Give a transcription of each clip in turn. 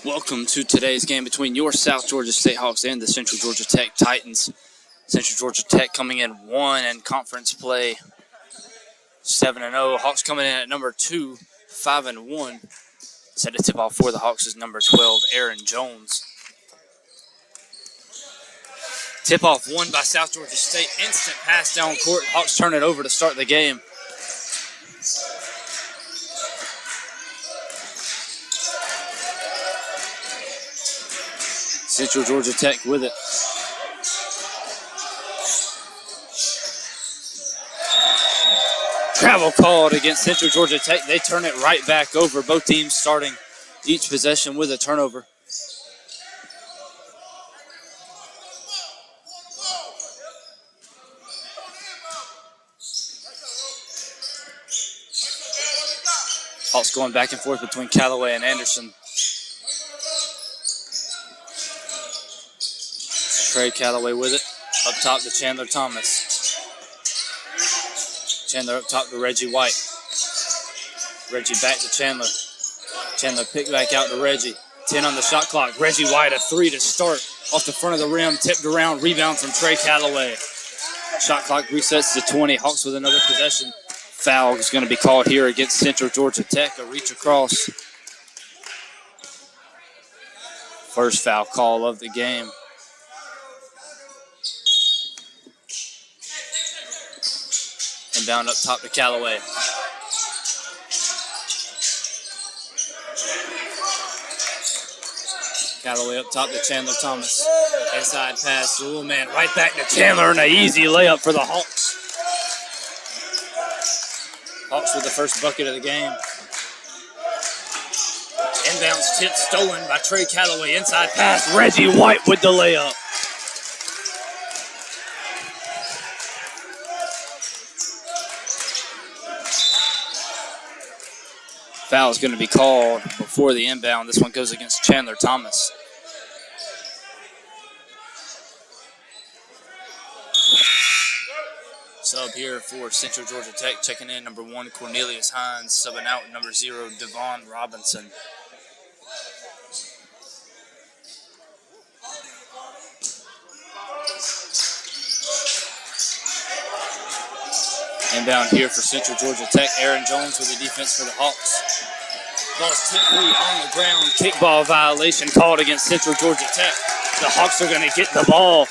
Welcome to today's game between your South Georgia State Hawks and the Central Georgia Tech Titans. Central Georgia Tech coming in 1 in conference play, 7-0. Hawks coming in at number 2, 5-1. Set to tip off for the Hawks is number 12, Aaron Jones. Tip off won by South Georgia State. Instant pass down court. Hawks turn it over to start the game. Central Georgia Tech with it. Travel called against Central Georgia Tech. They turn it right back over. Both teams starting each possession with a turnover. Hawks going back and forth between Callaway and Anderson. Trey Callaway with it. Up top to Chandler Thomas. Chandler up top to Reggie White. Reggie back to Chandler. Chandler pick back out to Reggie. 10 on the shot clock. Reggie White a 3 to start. Off the front of the rim. Tipped around. Rebound from Trey Callaway. Shot clock resets to 20. Hawks with another possession. Foul is going to be called here against Central Georgia Tech. A reach across. First foul call of the game. And down up top to Callaway. Callaway up top to Chandler Thomas. Inside pass to Little Man. Right back to Chandler and an easy layup for the Hawks. Hawks with the first bucket of the game. Inbounds tip stolen by Trey Callaway. Inside pass. Reggie White with the layup. Foul is going to be called before the inbound. This one goes against Chandler Thomas. Sub here for Central Georgia Tech. Checking in number 1, Cornelius Hines. Subbing out number 0, Devon Robinson. Inbound here for Central Georgia Tech. Aaron Jones with the defense for the Hawks. Ball's tip free on the ground. Kickball violation called against Central Georgia Tech. The Hawks are going to get the ball.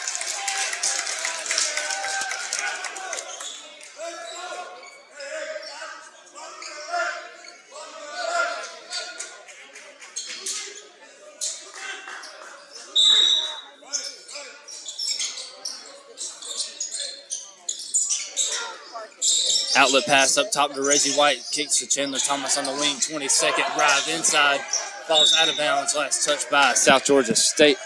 Outlet pass up top to Reggie White. Kicks to Chandler Thomas on the wing. 22nd drive inside. Ball's out of bounds. Last touch by South Georgia State.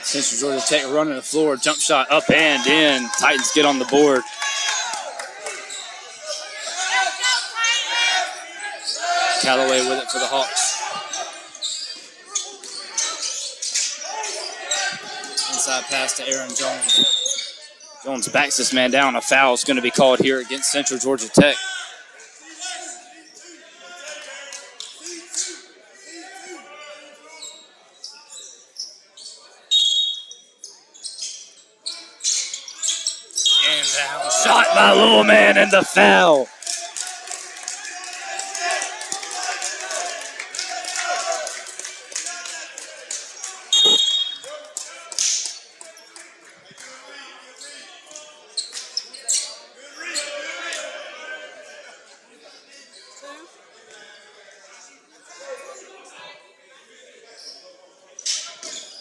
Central Georgia Tech running the floor. Jump shot up and in. Titans get on the board. Callaway with it for the Hawks. Inside pass to Aaron Jones. Jones backs this man down. A foul is going to be called here against Central Georgia Tech. Shot by Little Man and the foul.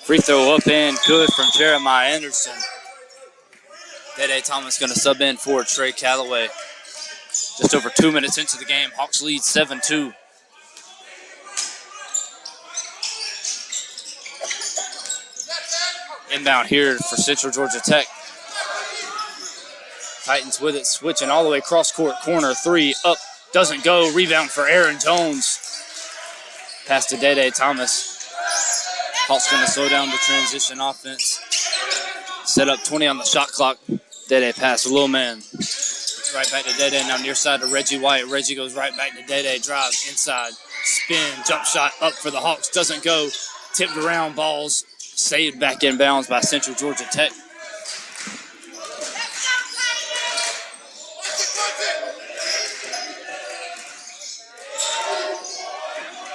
Free throw up and good from Jeremiah Anderson. Dede Thomas going to sub in for Trey Callaway. Just over 2 minutes into the game. Hawks lead 7-2. Inbound here for Central Georgia Tech. Titans with it, switching all the way across court. Corner three, up Doesn't go. Rebound for Aaron Jones. Pass to Dede Thomas. Hawks going to slow down the transition offense. Set up 20 on the shot clock. Dede pass to Lil Man. Right back to Dede. Now near side to Reggie White. Reggie goes right back to Dede. Drive inside. Spin. Jump shot up for the Hawks. Doesn't go. Tipped around. Balls saved back in bounds by Central Georgia Tech.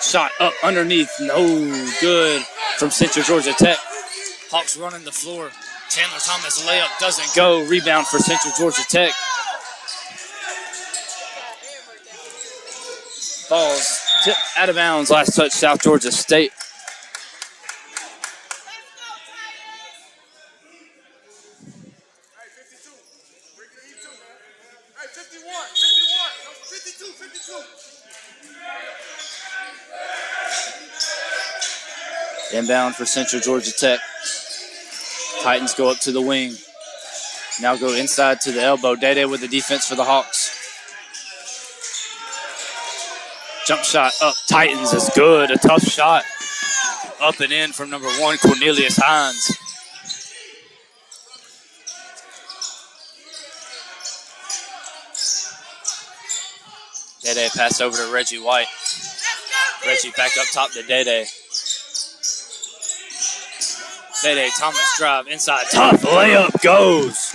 Shot up underneath. No good from Central Georgia Tech. Hawks running the floor. Chandler Thomas layup doesn't go. Rebound for Central Georgia Tech. Balls tipped out of bounds. Last touch, South Georgia State. Inbound for Central Georgia Tech. Titans go up to the wing. Now go inside to the elbow. Dede with the defense for the Hawks. Jump shot up. Titans is good. A tough shot. Up and in from number 1, Cornelius Hines. Dede pass over to Reggie White. Reggie back up top to Dede. Dede Thomas drive inside. Tough layup goes.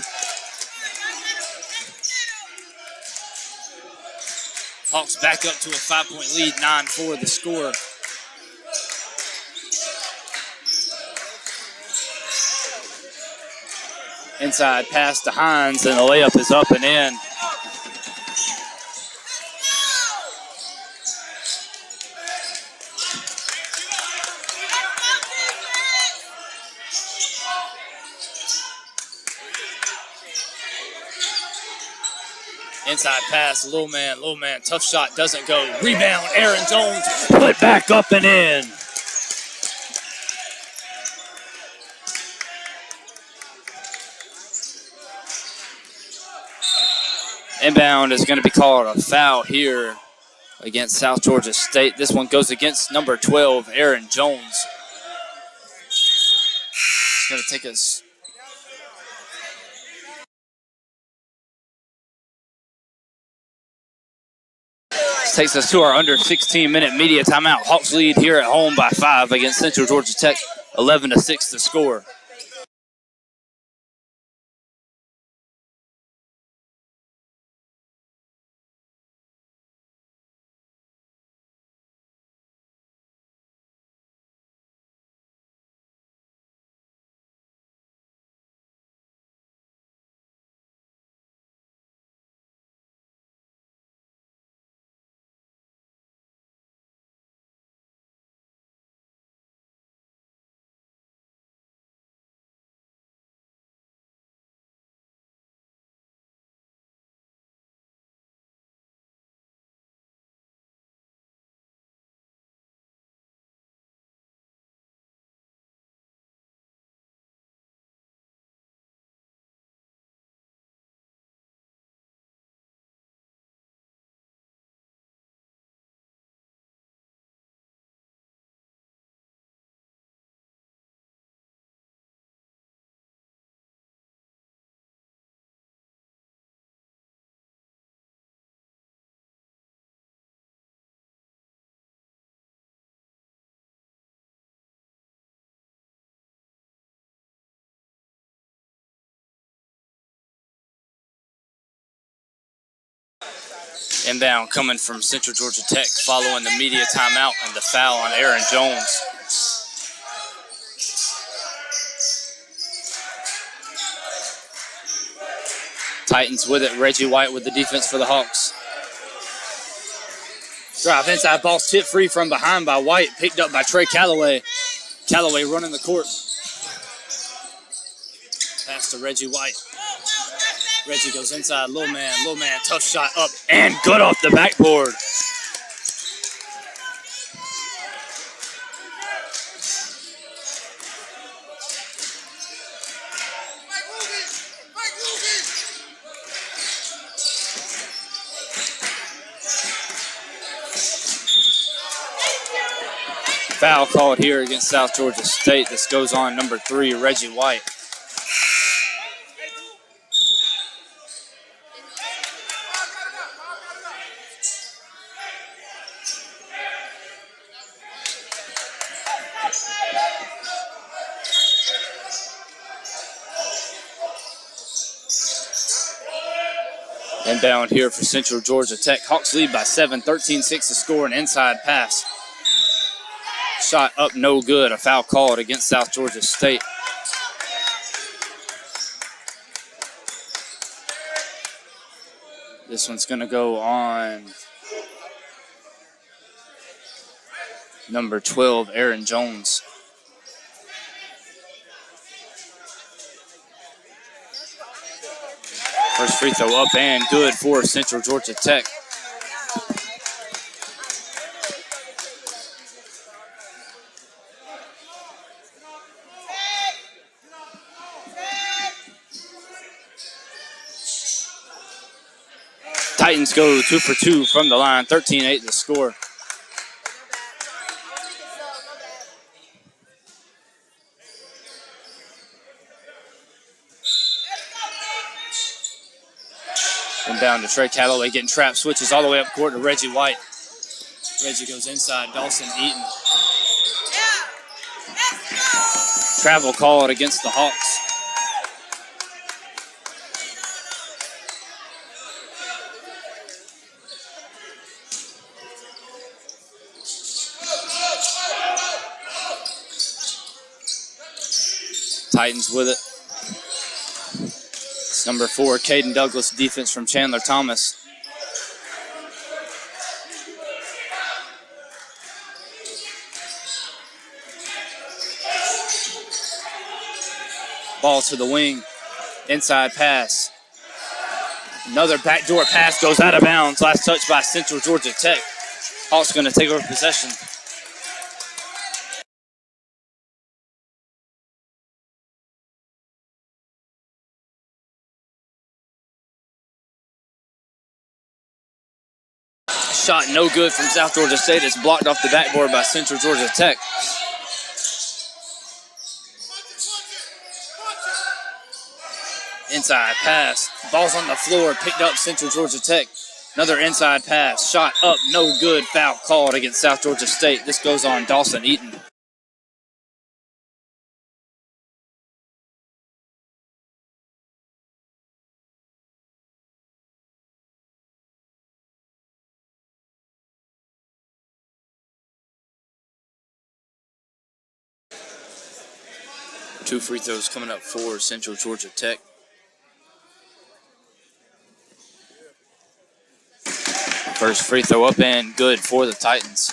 Hawks back up to a 5-point lead, 9-4 the score. Inside pass to Hines, and the layup is up and in. Inside pass, Lil Man, tough shot, doesn't go. Rebound, Aaron Jones, put back up and in. Inbound is going to be called a foul here against South Georgia State. This one goes against number 12, Aaron Jones. It's going to take us. This takes us to our under 16-minute media timeout. Hawks lead here at home by 5 against Central Georgia Tech, 11-6 the score. Inbound coming from Central Georgia Tech following the media timeout and the foul on Aaron Jones. Titans with it. Reggie White with the defense for the Hawks. Drive inside, ball tipped free from behind by White, picked up by Trey Calloway. Calloway running the court. Pass to Reggie White. Reggie goes inside, Lil Man, tough shot up and good off the backboard. Foul called here against South Georgia State. This goes on number 3, Reggie White. Inbound here for Central Georgia Tech. Hawks lead by 7, 13-6 to score, an inside pass. Shot up, no good. A foul called against South Georgia State. This one's going to go on number 12, Aaron Jones. First free throw up and good for Central Georgia Tech. Titans go 2 for 2 from the line, 13-8 the score. Down to Trey Calloway, getting trapped, switches all the way up court to Reggie White. Reggie goes inside, Dawson Eaton. Travel called against the Hawks. Titans with it. It's number 4, Caden Douglas, defense from Chandler Thomas. Ball to the wing, inside pass. Another backdoor pass goes out of bounds. Last touch by Central Georgia Tech. Hawks going to take over possession. Shot no good from South Georgia State. It's blocked off the backboard by Central Georgia Tech. Inside pass. Ball's on the floor. Picked up Central Georgia Tech. Another inside pass. Shot up. No good. Foul called against South Georgia State. This goes on Dawson Eaton. Two free throws coming up for Central Georgia Tech. First free throw up and good for the Titans.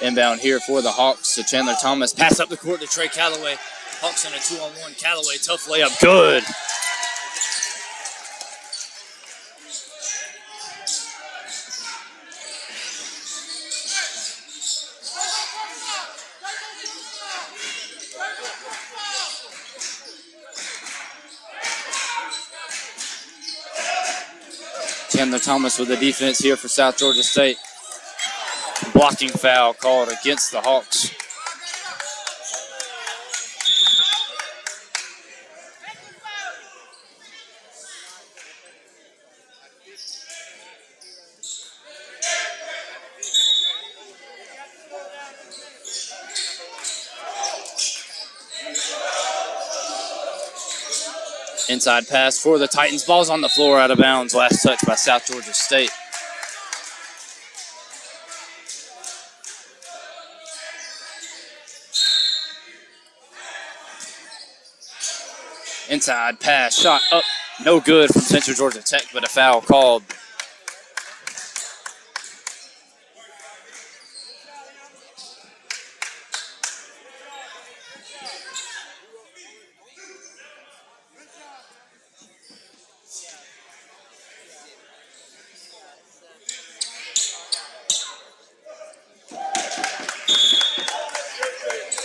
Inbound here for the Hawks to Chandler Thomas. Pass up the court to Trey Calloway. Hawks on a 2-on-1. Calloway, tough layup. Good. Chandler Thomas with the defense here for South Georgia State. Blocking foul called against the Hawks. Inside pass for the Titans. Ball's on the floor, out of bounds. Last touch by South Georgia State. Inside pass, shot up, no good from Central Georgia Tech, but a foul called.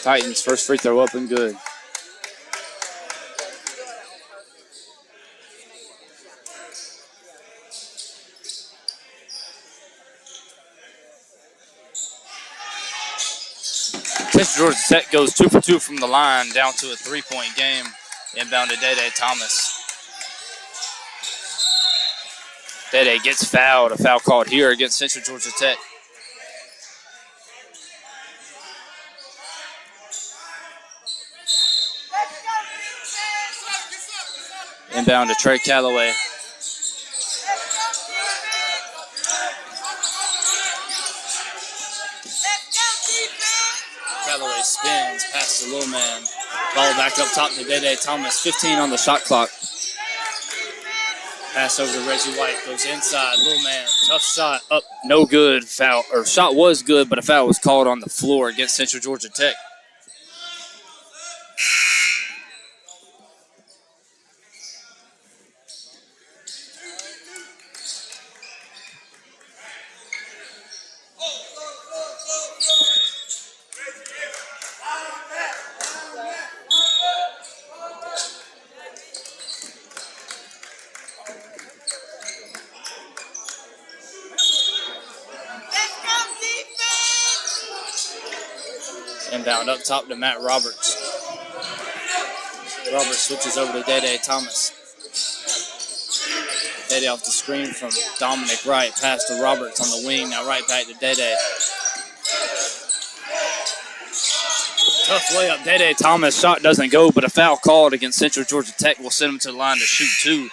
Titans, first free throw up and good. Central Georgia Tech goes 2 for 2 from the line, down to a 3-point game. Inbound to Dede Thomas. Dede gets fouled. A foul called here against Central Georgia Tech. Inbound to Trey Calloway. Calloway spins past the little man. Ball back up top to Dede Thomas. 15 on the shot clock. Pass over to Reggie White. Goes inside. Little man. Tough shot. Up. No good. Foul. Or shot was good, but a foul was called on the floor against Central Georgia Tech. Inbound up top to Matt Roberts. Roberts switches over to Dede Thomas. Dede off the screen from Dominic Wright. Pass to Roberts on the wing. Now right back to Dede. Tough layup. Dede Thomas. Shot doesn't go, but a foul called against Central Georgia Tech will send him to the line to shoot 2.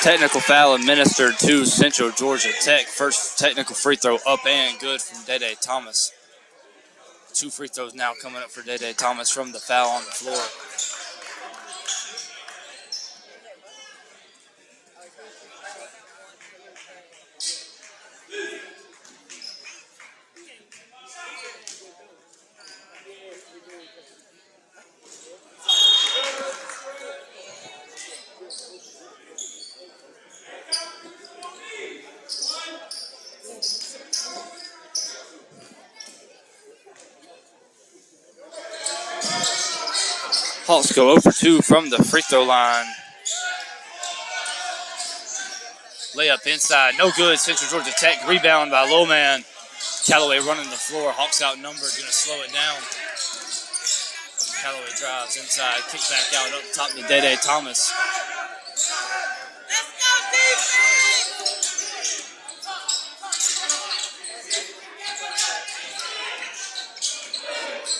Technical foul administered to Central Georgia Tech. First technical free throw up and good from Dede Thomas. 2 free throws now coming up for Dede Thomas from the foul on the floor. Hawks go 0 for 2 from the free throw line. Layup inside, no good. Central Georgia Tech rebound by Lowman. Calloway running the floor. Hawks outnumbered, going to slow it down. Calloway drives inside, kick back out up top to Dede Thomas.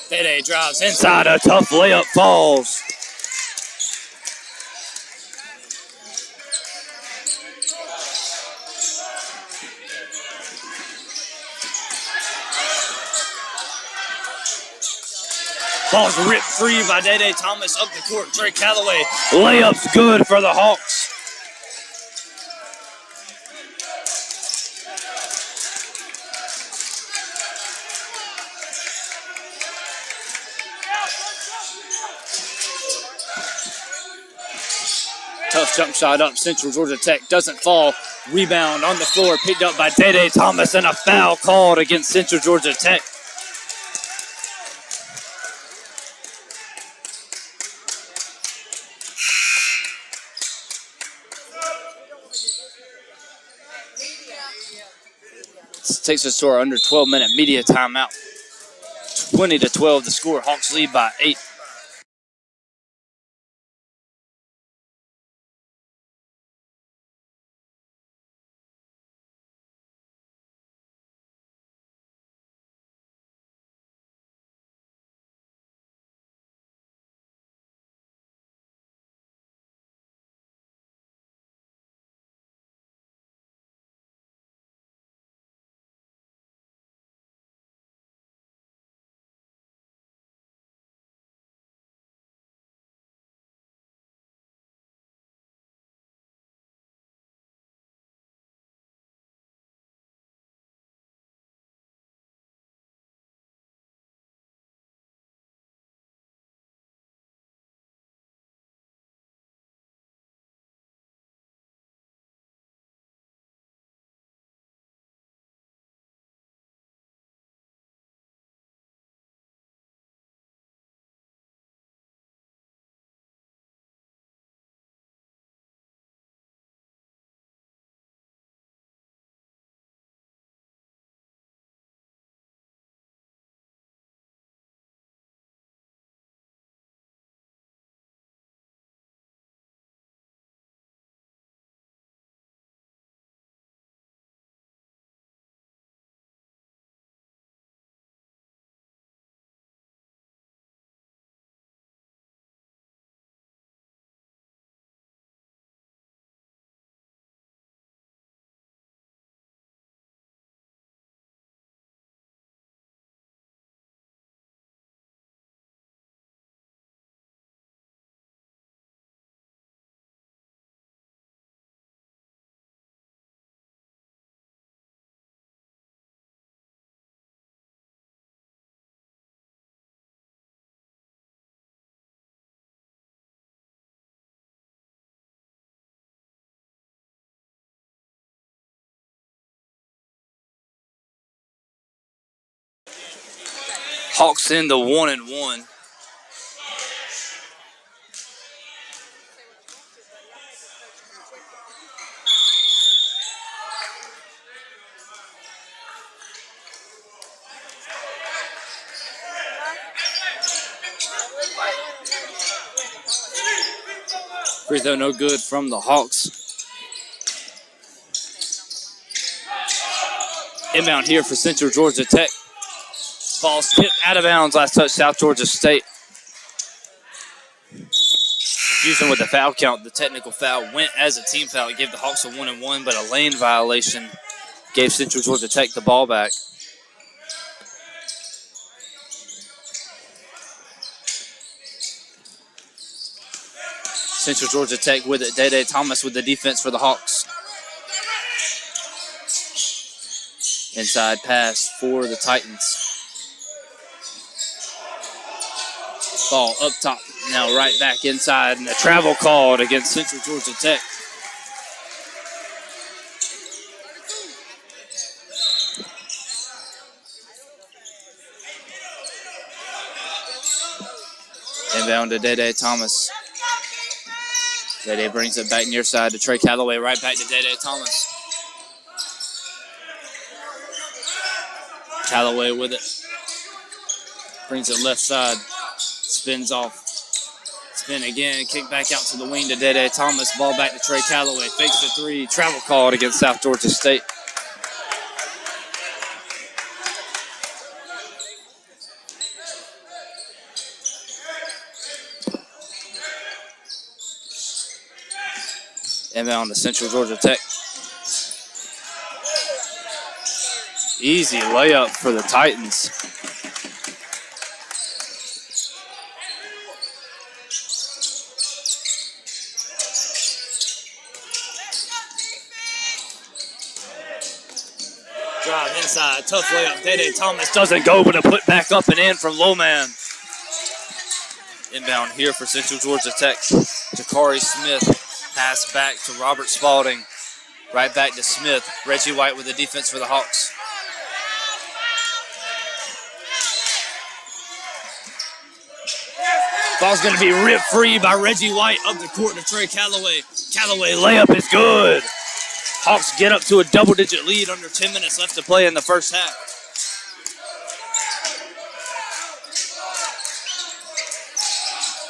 Dede drives inside, a tough layup falls. Ball's ripped free by Dede Thomas up the court. Trey Calloway, layup's good for the Hawks. Tough jump shot up. Central Georgia Tech doesn't fall. Rebound on the floor, picked up by Dede Thomas, and a foul called against Central Georgia Tech. takes us to our under 12-minute media timeout. 20-12 the score. Hawks lead by 8. Hawks in the 1-1. Free throw no good from the Hawks. Inbound here for Central Georgia Tech. Ball tipped out of bounds. Last touch, South Georgia State. Confusion with the foul count. The technical foul went as a team foul. It gave the Hawks a 1-1, but a lane violation gave Central Georgia Tech the ball back. Central Georgia Tech with it. Day Thomas with the defense for the Hawks. Inside pass for the Titans. Ball up top. Now right back inside. And a travel called against Central Georgia Tech. Inbound to Day Thomas. Day brings it back near side to Trey Calloway. Right back to Day Thomas. Calloway with it. Brings it left side. Spins off. Spin again. Kick back out to the wing to Day Thomas. Ball back to Trey Calloway. Fakes the three. Travel called against South Georgia State. Inbound to Central Georgia Tech. Easy layup for the Titans. Drive inside, tough layup. Day Thomas doesn't go, but a put back up and in from Lowman. Inbound here for Central Georgia Tech. Jakari Smith. Pass back to Robert Spalding. Right back to Smith. Reggie White with the defense for the Hawks. Ball's going to be ripped free by Reggie White up the court to Trey Calloway. Calloway layup is good. Hawks get up to a double-digit lead under 10 minutes left to play in the first half.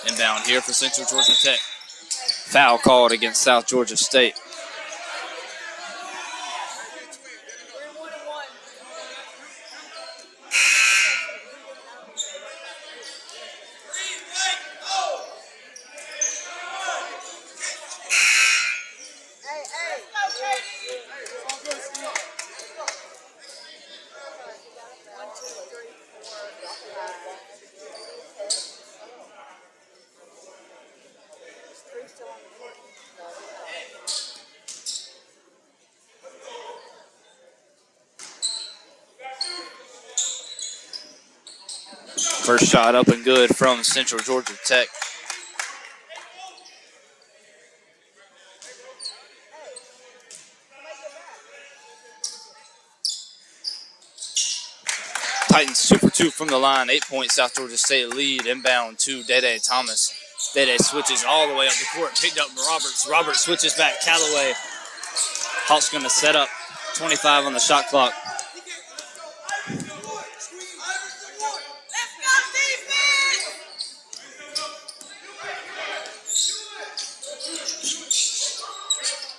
Inbound here for Central Georgia Tech. Foul called against South Georgia State. First shot up and good from Central Georgia Tech. Titans 2-for-2 from the line. 8-point South Georgia State lead. Inbound to Dede Thomas. Dede switches all the way up the court. Picked up Roberts. Roberts switches back. Callaway. Hawks going to set up. 25 on the shot clock.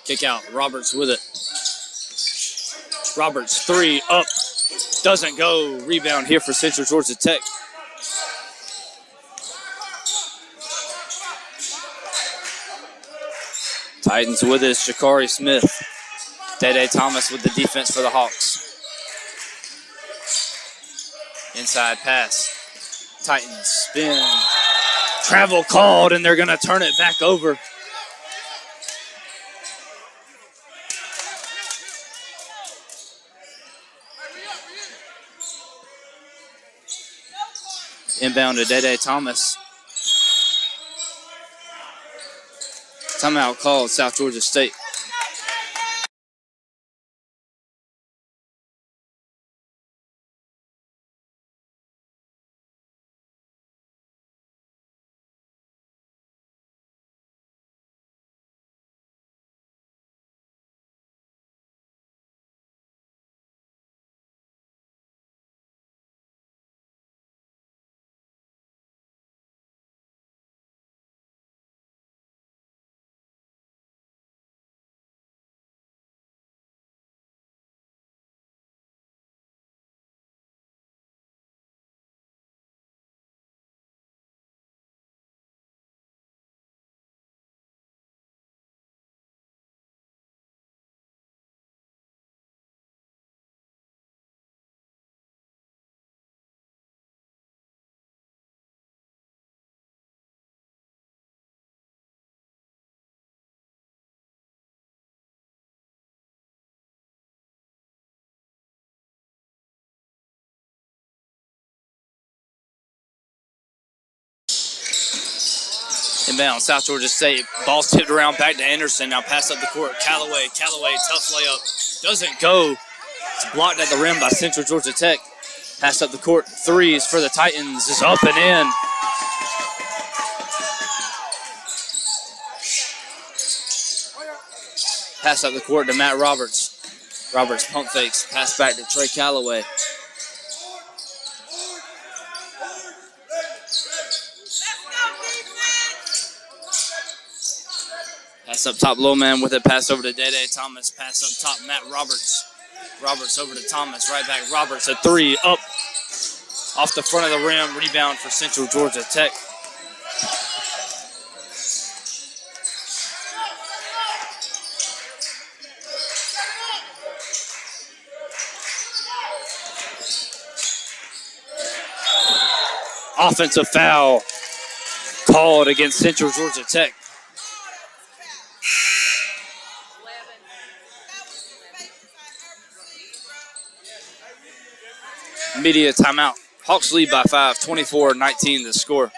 Kick out. Roberts with it. Roberts, three, up. Doesn't go. Rebound here for Central Georgia Tech. Titans with it. Shakari Smith. Dede Thomas with the defense for the Hawks. Inside pass. Titans spin. Travel called, and they're going to turn it back over. Inbound to Dede Thomas. Timeout called South Georgia State. Inbound, South Georgia State. Ball's tipped around back to Anderson. Now pass up the court. Callaway, tough layup. Doesn't go. It's blocked at the rim by Central Georgia Tech. Pass up the court. Threes for the Titans is up and in. Pass up the court to Matt Roberts. Roberts pump fakes. Pass back to Trey Callaway. Pass up top, low man with it. Pass over to Dede Thomas. Pass up top, Matt Roberts. Roberts over to Thomas. Right back, Roberts. A three up off the front of the rim. Rebound for Central Georgia Tech. Offensive foul called against Central Georgia Tech. Media timeout. Hawks lead by 5, 24-19 the score.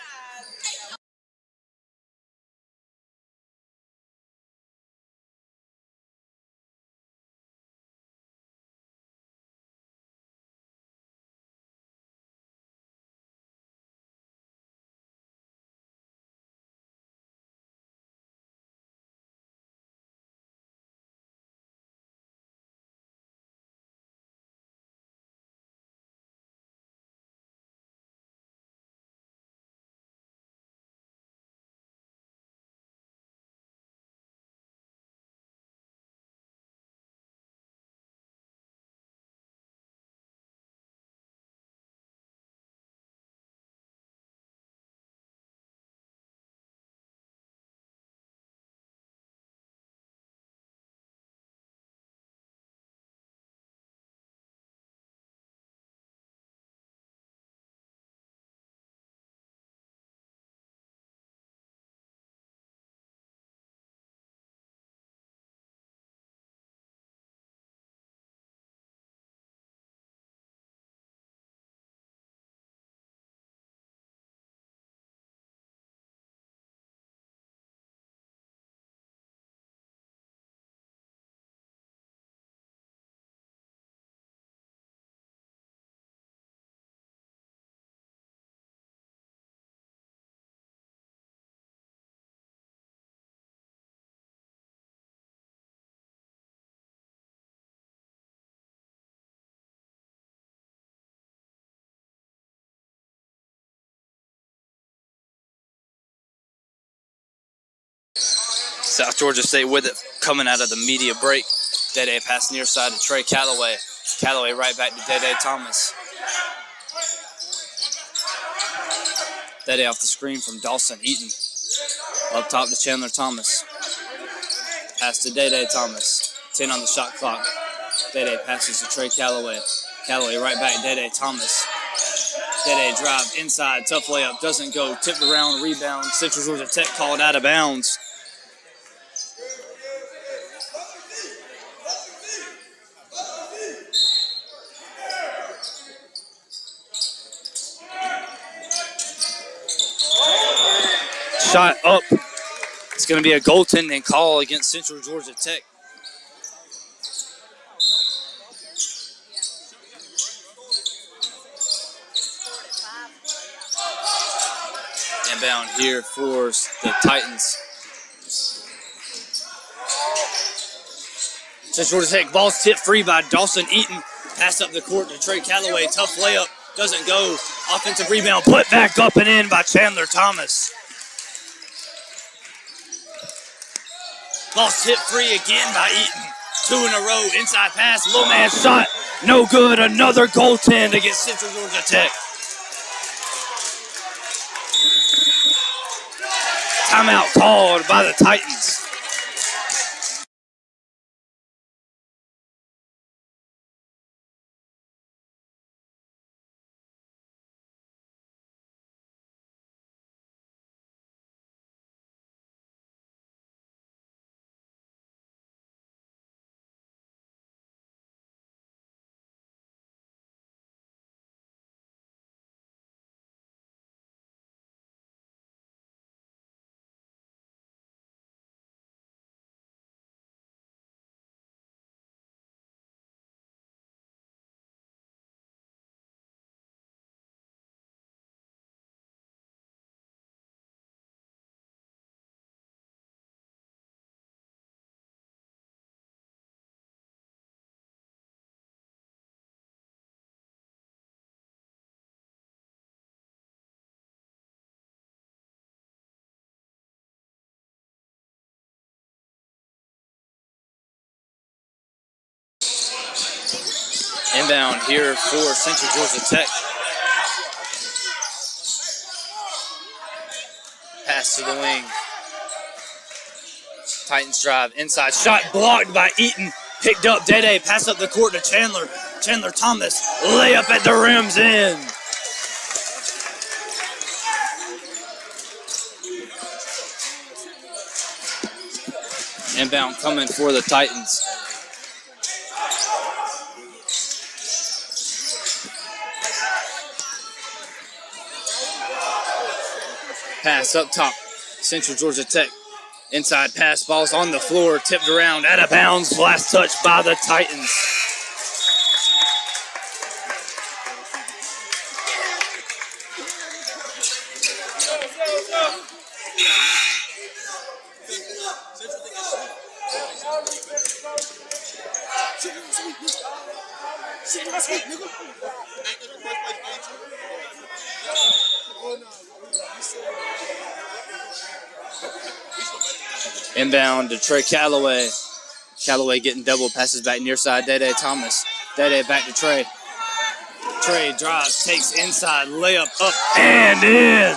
South Georgia State with it coming out of the media break. Day pass near side to Trey Calloway. Calloway right back to Day Thomas. Day off the screen from Dawson Eaton. Up top to Chandler Thomas. Pass to Day Thomas. 10 on the shot clock. Day passes to Trey Calloway. Calloway right back, Day Thomas. Day drive inside, tough layup, doesn't go. Tipped around, rebound. Central Georgia Tech called out of bounds. Shot up. It's going to be a goaltending call against Central Georgia Tech. Inbound here for the Titans. Central Georgia Tech ball's tipped free by Dawson Eaton. Pass up the court to Trey Calloway. Tough layup. Doesn't go. Offensive rebound. Put back up and in by Chandler Thomas. Ball's tipped free again by Eaton. 2 in a row. Inside pass. Low man shot. No good. Another goaltend against Central Georgia Tech. Timeout called by the Titans. Inbound here for Central Georgia Tech. Pass to the wing. Titans drive. Inside shot blocked by Eaton. Picked up Day. Pass up the court to Chandler. Chandler Thomas. Layup at the rim's in. Inbound coming for the Titans. Pass up top. Central Georgia Tech. Inside pass, ball's on the floor, tipped around, out of bounds, last touch by the Titans. Inbound to Trey Calloway. Calloway getting double, passes back near side, Day Thomas. Day back to Trey. Trey drives, takes inside, layup up and in.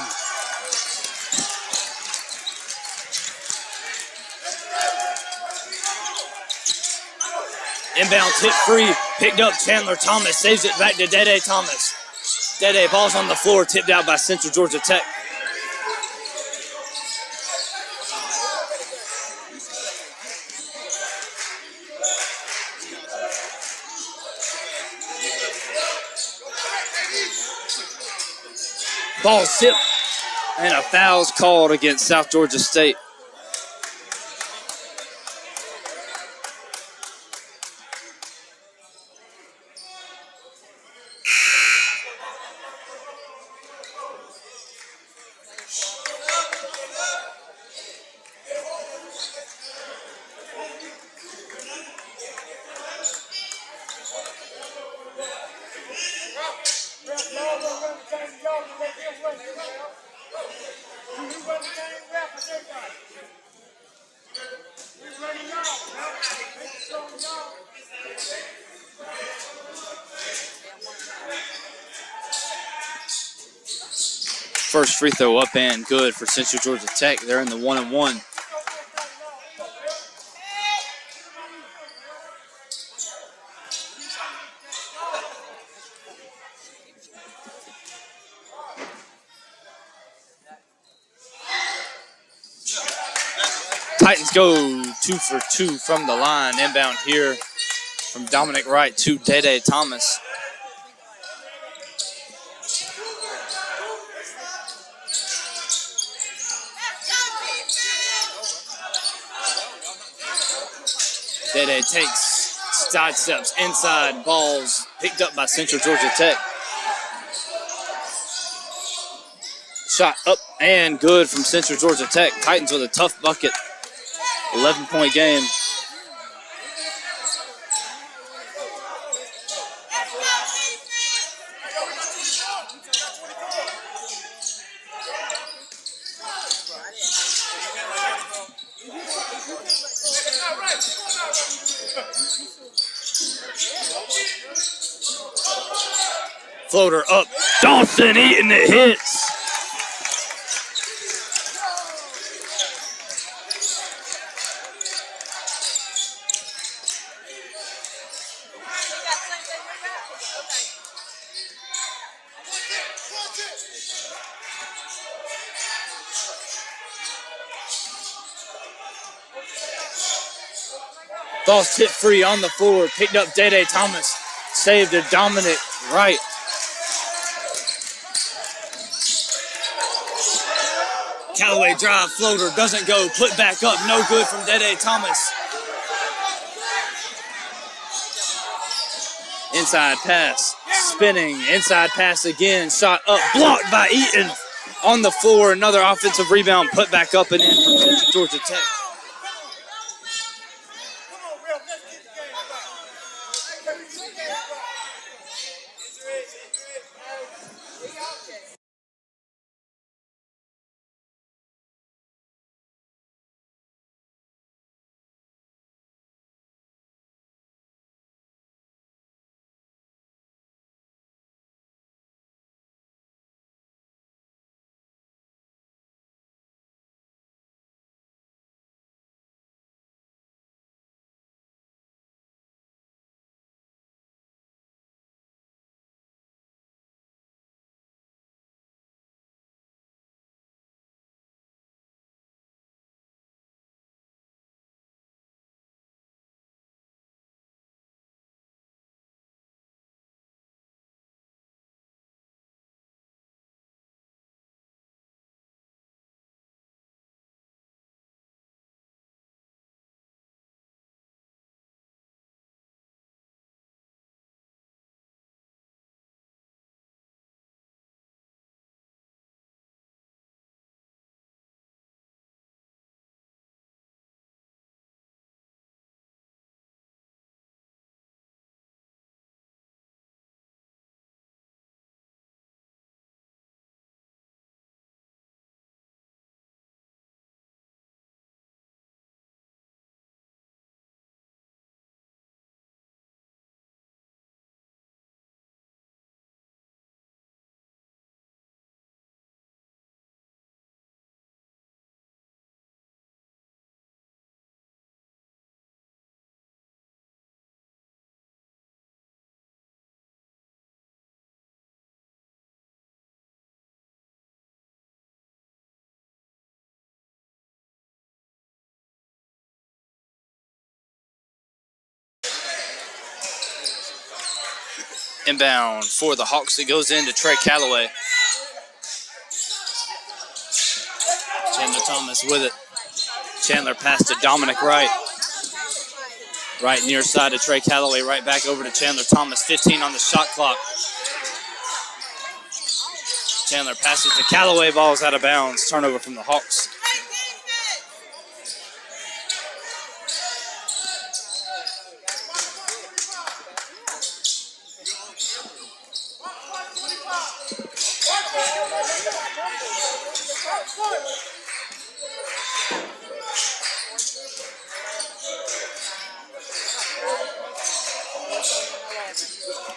Inbound tip free, picked up Chandler Thomas, saves it back to Day Thomas. Day ball's on the floor, tipped out by Central Georgia Tech. Ball tipped, and a foul's called against South Georgia State. First free throw up and good for Central Georgia Tech. They're in the 1-and-1. Titans go 2 for 2 from the line. Inbound here from Dominic Wright to Dede Thomas. Dede takes, side steps inside, balls picked up by Central Georgia Tech. Shot up and good from Central Georgia Tech. Titans with a tough bucket. 11-point game. Floater up. Dawson Eaton, it hits. Ball's tip free on the floor. Picked up Dede Thomas. Saved to Dominic Wright. Callaway drive, floater, doesn't go. Put back up, no good from Dede Thomas. Inside pass, spinning. Inside pass again. Shot up, blocked by Eaton. On the floor, another offensive rebound. Put back up and in from Central Georgia Tech. Inbound for the Hawks. It goes into Trey Callaway. Chandler Thomas with it. Chandler pass to Dominic Wright. Right near side to Trey Callaway. Right back over to Chandler Thomas. 15 on the shot clock. Chandler passes to Callaway. Ball's out of bounds. Turnover from the Hawks.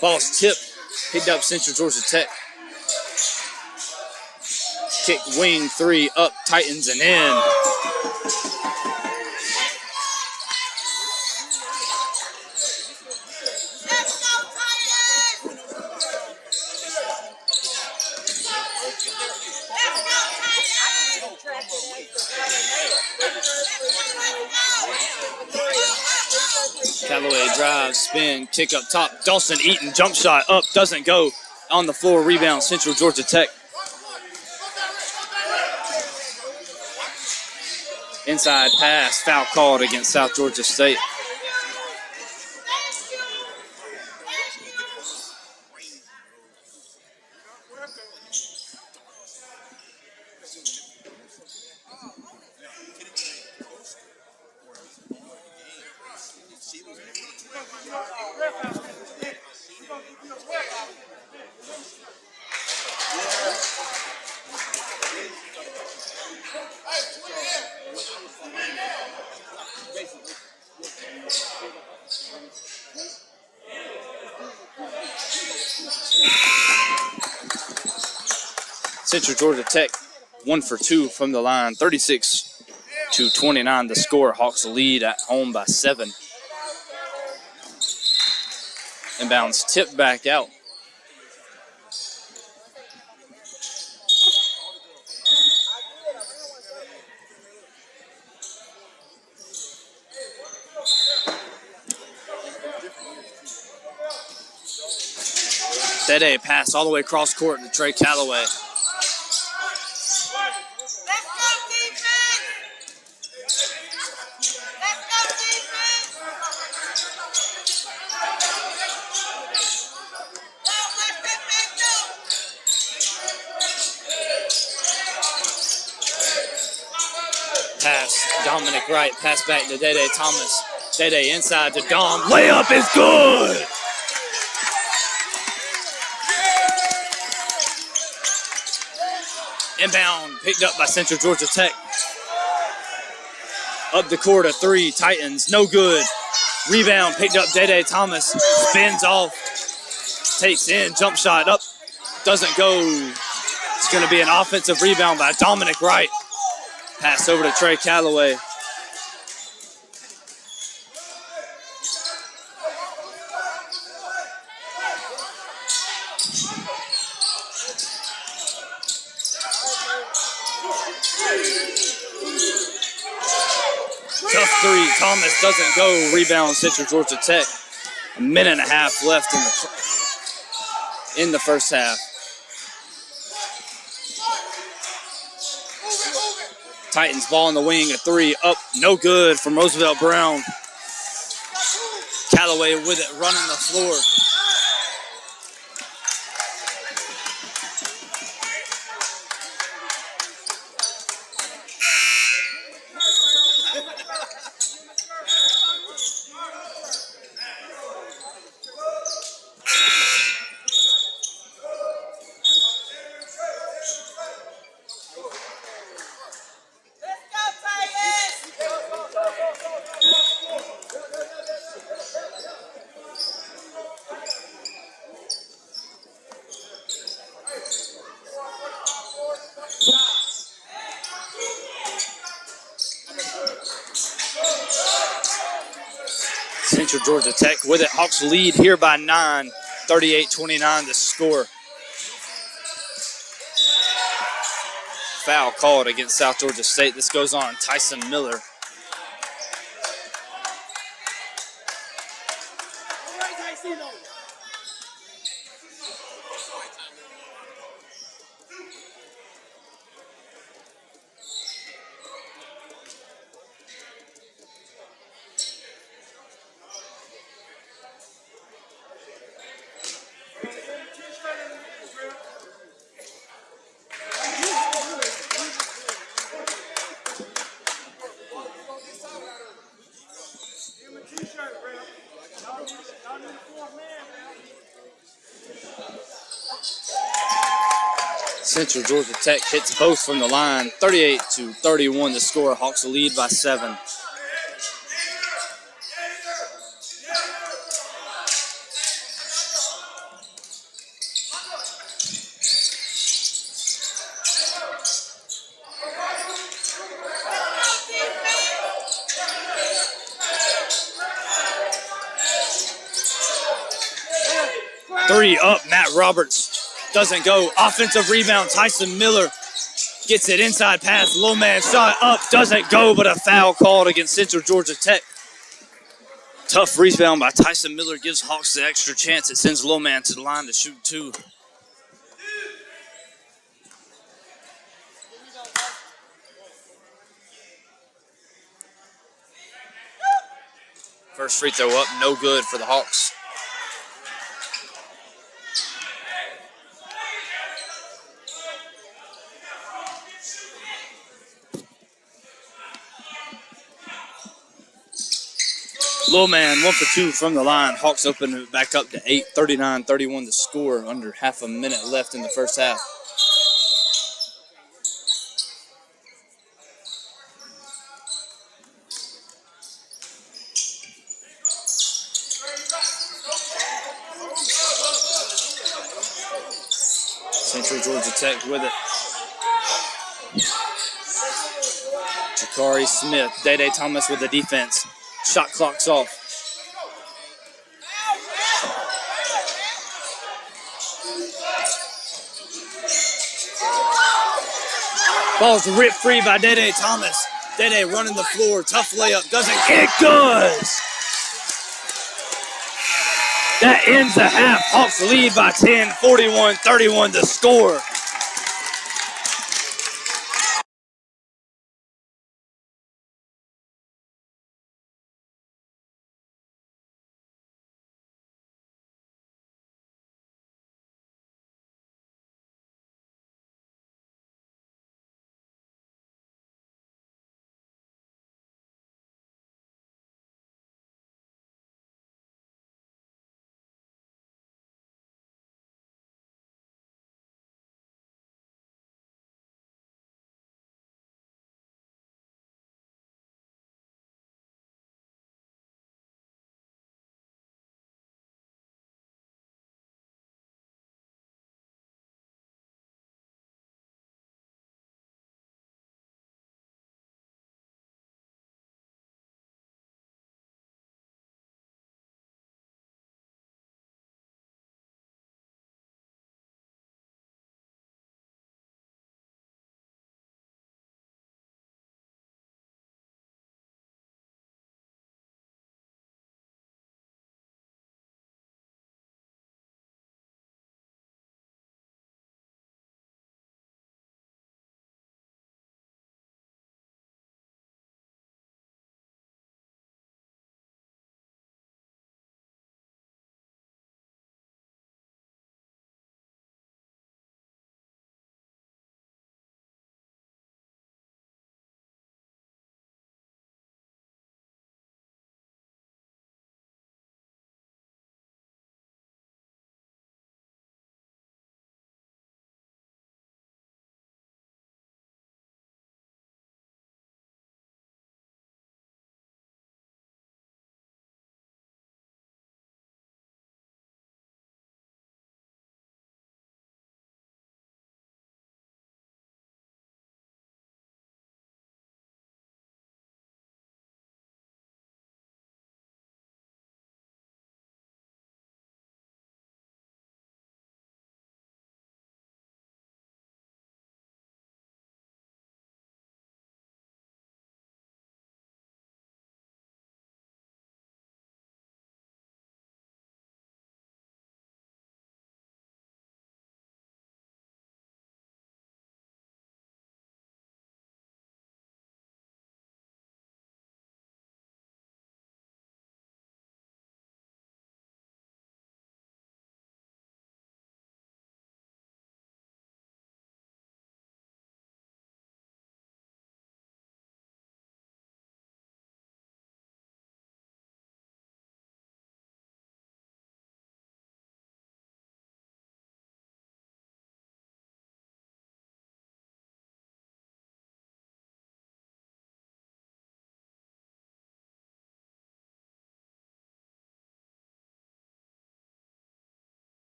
Ball's tipped. Picked up Central Georgia Tech. Kick wing 3 up, Titans and in. Callaway drive, spin, kick up top. Dawson Eaton, jump shot up, doesn't go. On the floor, rebound, Central Georgia Tech. Inside pass, foul called against South Georgia State. Central Georgia Tech 1 for 2 from the line, 36-29 the score. Hawks lead at home by 7. Inbounds tipped back out. Dede pass all the way across court to Trey Callaway. Pass, Dominic Wright, pass back to Dede Thomas. Dede inside to Dom. Layup is good! Inbound, picked up by Central Georgia Tech. Up the court, a 3, Titans, no good. Rebound, picked up Dede Thomas. Spins off, takes in, jump shot up, doesn't go. It's going to be an offensive rebound by Dominic Wright. Pass over to Trey Callaway. Tough 3, Thomas doesn't go. Rebound, Central Georgia Tech. A minute and a half left in the first half. Titans ball in the wing, a 3 up, no good from Roosevelt Brown. Callaway with it, running the floor. Central Georgia Tech with it. Hawks lead here by 9, 38-29 the score. Foul called against South Georgia State. This goes on Tyson Miller. Central Georgia Tech hits both from the line, 38-31 the score. Hawks lead by 7. Three up, Matt Roberts. Doesn't go. Offensive rebound, Tyson Miller gets it inside pass. Low man shot up, doesn't go, but a foul called against Central Georgia Tech. Tough rebound by Tyson Miller gives Hawks the extra chance. It sends Low man to the line to shoot two. First free throw up, no good for the Hawks. Low man, 1 for 2 from the line. Hawks open it back up to 8, 39-31 to score. Under half a minute left in the first half. Central Georgia Tech with it. Jakari Smith, Day Thomas with the defense. Shot clock's off. Ball's ripped free by Day Thomas. Day running the floor, tough layup, doesn't get good. That ends the half. Hawks lead by 10, 41-31 to score.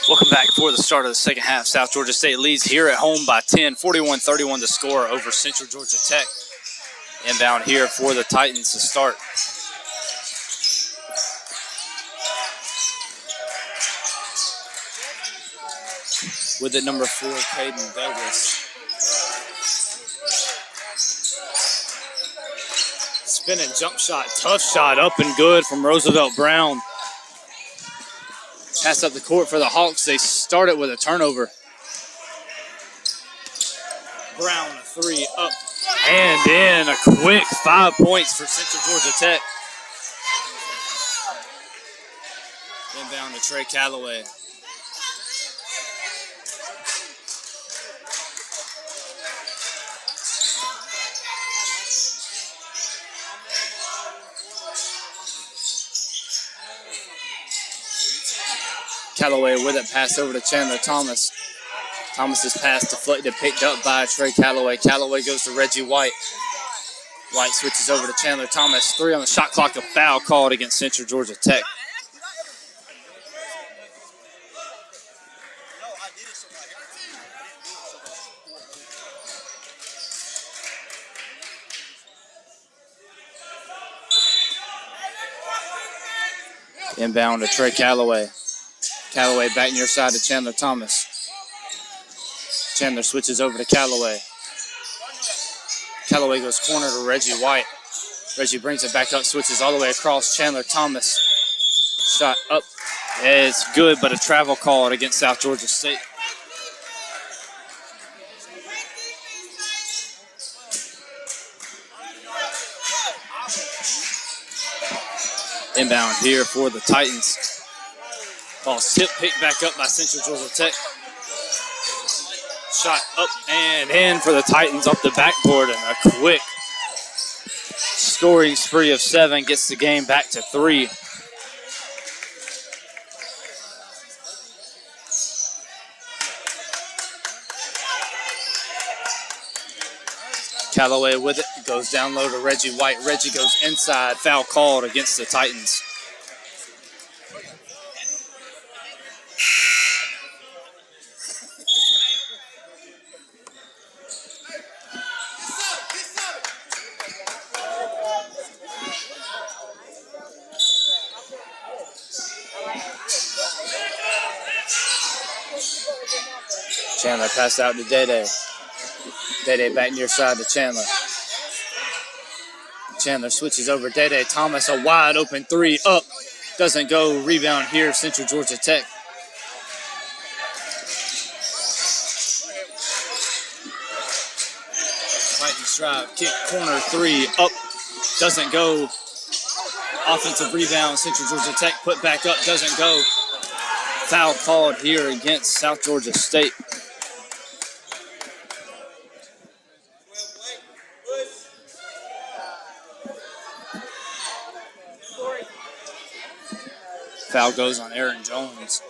Welcome back for the start of the second half. South Georgia State leads here at home by 10, 41-31 the score over Central Georgia Tech. Inbound here for the Titans to start. With it, number 4, Caden Douglas. Spinning jump shot, tough shot, up and good from Roosevelt Brown. Pass up the court for the Hawks. They start it with a turnover. Brown, a 3, up and in. A quick 5 points for Central Georgia Tech. Inbound to Trey Calloway. Calloway with it, pass over to Chandler Thomas. Thomas's pass deflected, picked up by Trey Calloway. Calloway goes to Reggie White. White switches over to Chandler Thomas. 3 on the shot clock, a foul called against Central Georgia Tech. Inbound to Trey Calloway. Calloway back near side to Chandler Thomas. Chandler switches over to Calloway. Calloway goes corner to Reggie White. Reggie brings it back up, switches all the way across. Chandler Thomas. Shot up. It's good, but a travel called against South Georgia State. Inbound here for the Titans. Ball's tip picked back up by Central Georgia Tech. Shot up and in for the Titans off the backboard, and a quick scoring spree of 7 gets the game back to 3. Calloway with it, goes down low to Reggie White. Reggie goes inside, foul called against the Titans. Chandler passed out to Dede. Dede back near side to Chandler. Chandler switches over Dede. Thomas, a wide open 3 up. Doesn't go. Rebound here, Central Georgia Tech. Titans drive, kick, corner 3 up. Doesn't go. Offensive rebound, Central Georgia Tech put back up. Doesn't go. Foul called here against South Georgia State. Foul goes on Aaron Jones.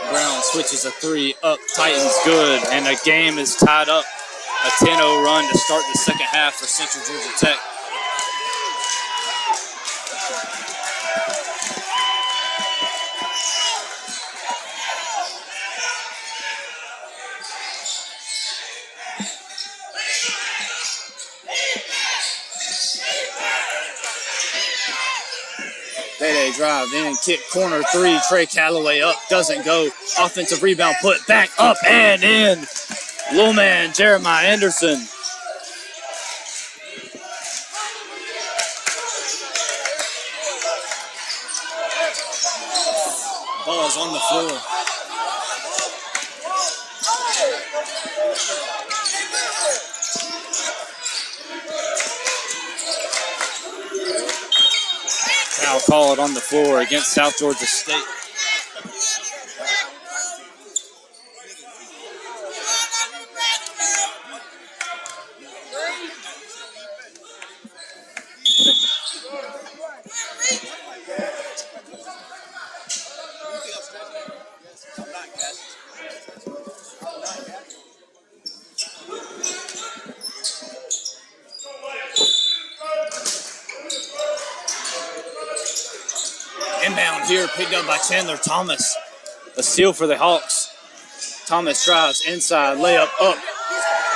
Brown switches a 3 up. Titans good, and the game is tied up. A 10-0 run to start the second half for Central Georgia Tech. Dede drive in, kick, corner 3. Trey Calloway up, doesn't go. Offensive rebound put back up and in. Little man Jeremiah Anderson. Ball is on the floor. Foul called on the floor against South Georgia State. here, picked up by Chandler Thomas. A steal for the Hawks. Thomas drives inside, layup up.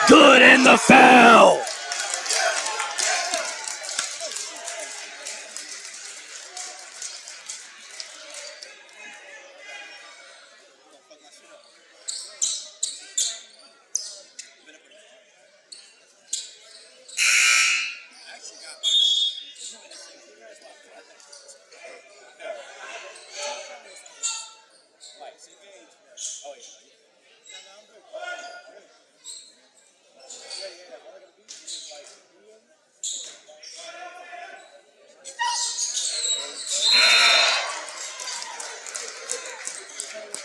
Good, and the foul.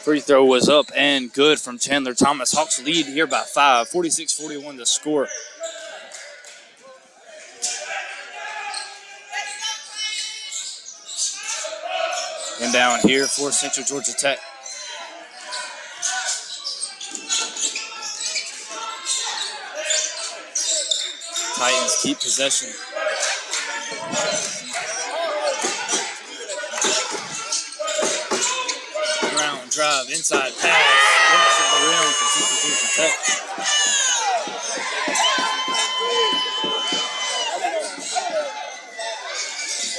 Free throw was up and good from Chandler Thomas. Hawks lead here by 5, 46-41 the score. And down here for Central Georgia Tech. Titans keep possession. Brown drive, inside pass. Finish at the rim for Central Georgia Tech.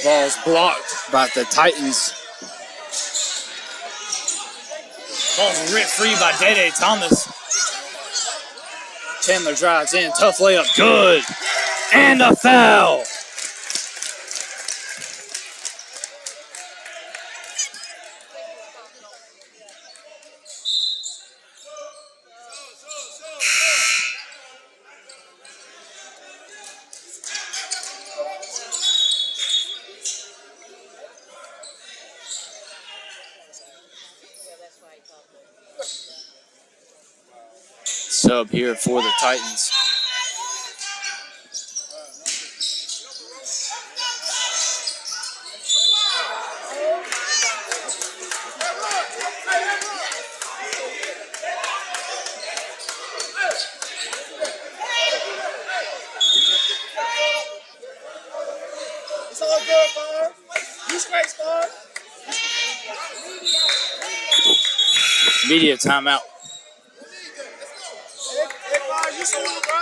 Ball's blocked by the Titans. Ball's ripped free by Dede Thomas. Chandler drives in, tough layup, good. And a foul. Sub here for the Titans. It's all good, Barb. You straight, Barb. Media timeout. Hey, Barb, you still on, bro?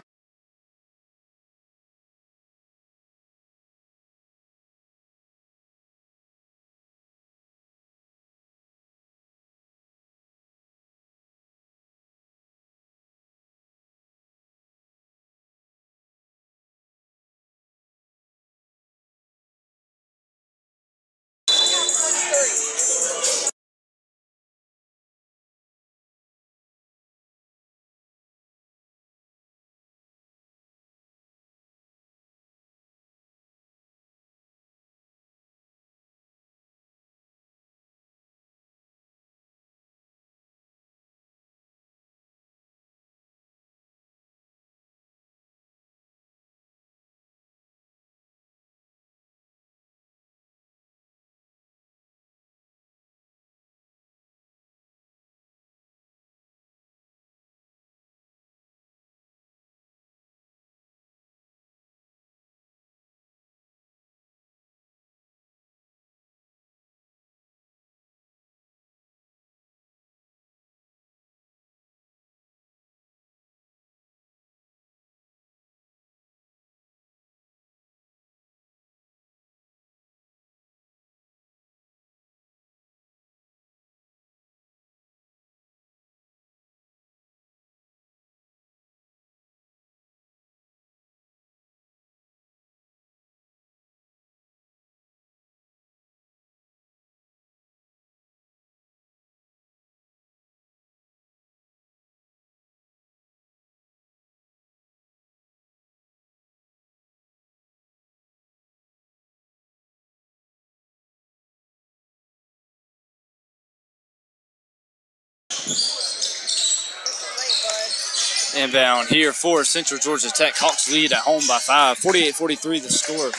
Inbound here for Central Georgia Tech. Hawks lead at home by 5, 48-43 the score.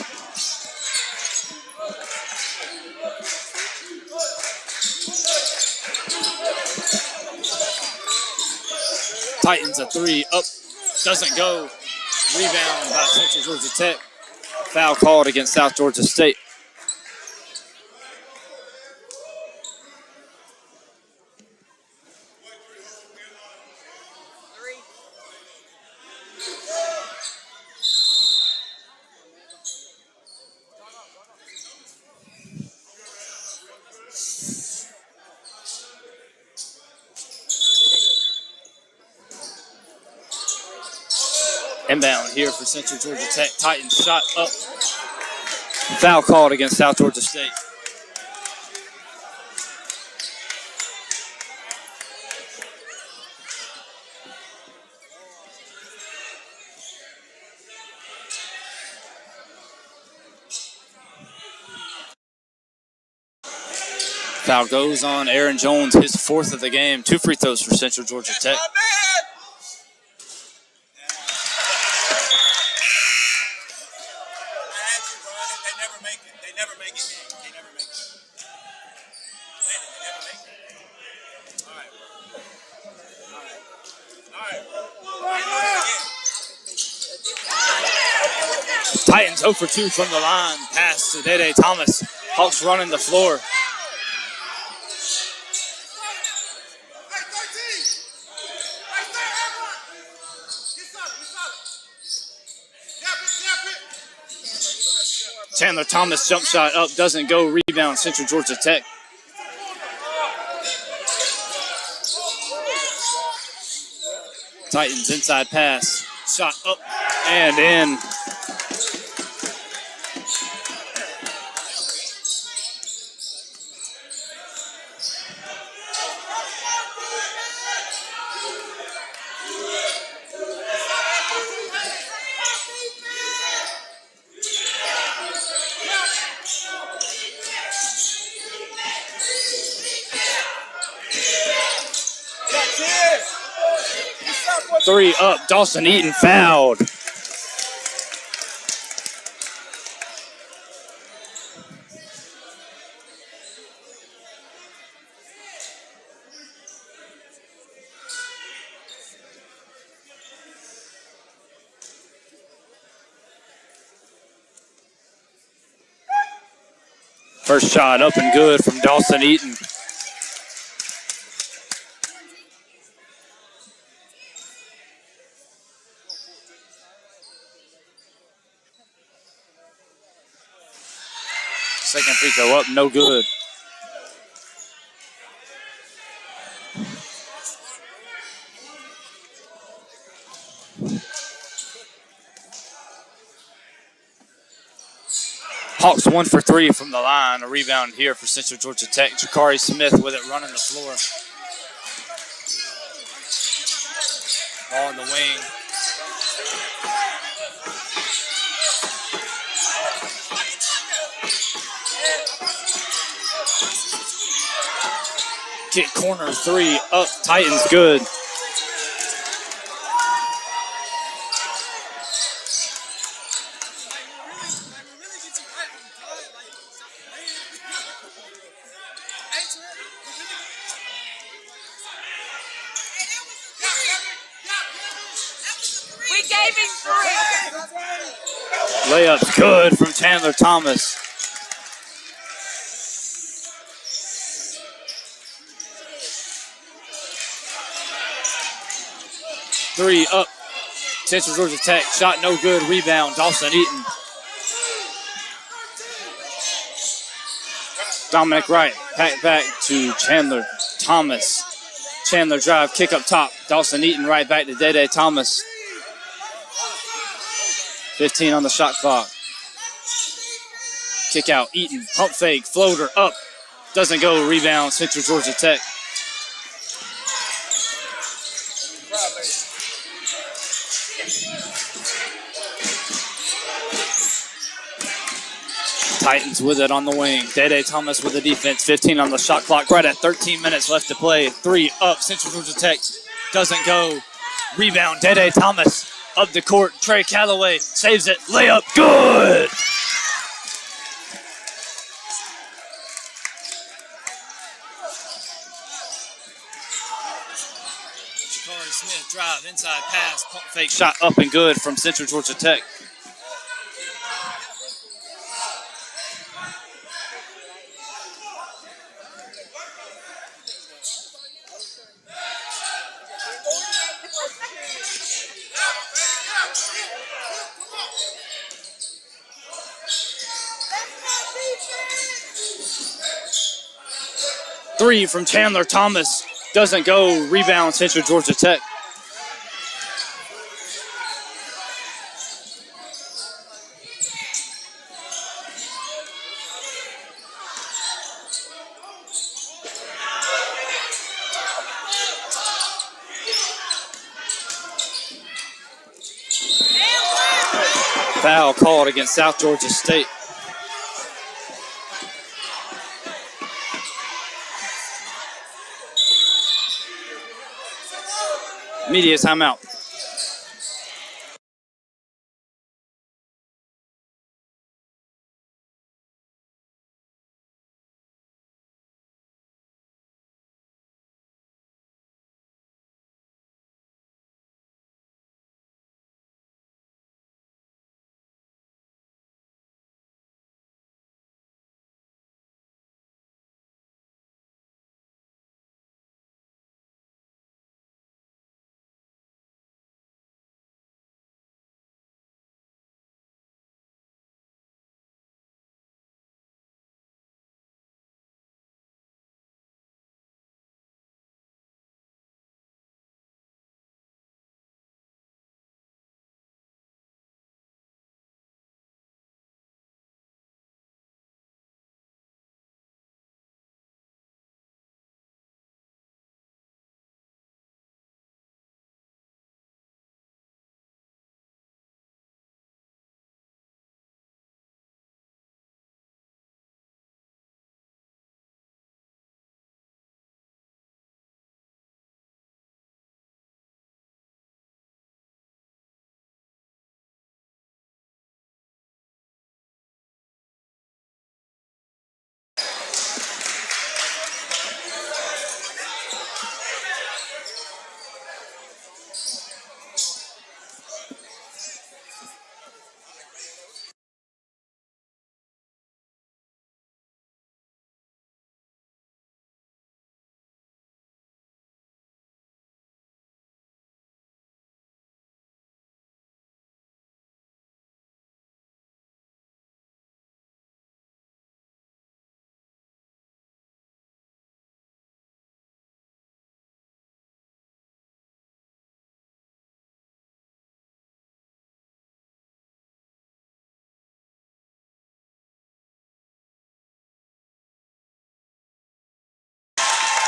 Titans a three, up, doesn't go. Rebound by Central Georgia Tech. Foul called against South Georgia State. Inbound here for Central Georgia Tech. Titans shot up. Foul called against South Georgia State. Foul goes on Aaron Jones, his 4th of the game. 2 free throws for Central Georgia Tech. Titans 0 for 2 from the line. Pass to Dede Thomas. Hawks running the floor. Chandler Thomas jump shot up, doesn't go. Rebound Central Georgia Tech. Titans inside pass. Shot up and in. Three up. Dawson Eaton fouled. First shot up and good from Dawson Eaton. Second free throw up, no good. Hawks 1 for 3 from the line. A rebound here for Central Georgia Tech. Jakari Smith with it running the floor. Ball in the wing. Kick corner 3 up. Titans good. Layup's good from Chandler Thomas. Three up. Central Georgia Tech shot no good. Rebound Dawson Eaton. Dominic Wright back to Chandler Thomas. Chandler drive, kick up top. Dawson Eaton right back to Dede Thomas. 15 on the shot clock. Kick out, Eaton, pump fake, floater up. Doesn't go, rebound, Central Georgia Tech. Titans with it on the wing. Dede Thomas with the defense, 15 on the shot clock. Right at 13 minutes left to play. 3 up, Central Georgia Tech. Doesn't go, rebound, Dede Thomas. Up the court, Trey Calloway saves it, layup, good! Jakari Smith drive, inside pass, pump fake, shot up and good from Central Georgia Tech. Three from Chandler Thomas. Doesn't go. Rebound Central Georgia Tech. Foul called against South Georgia State. Media timeout.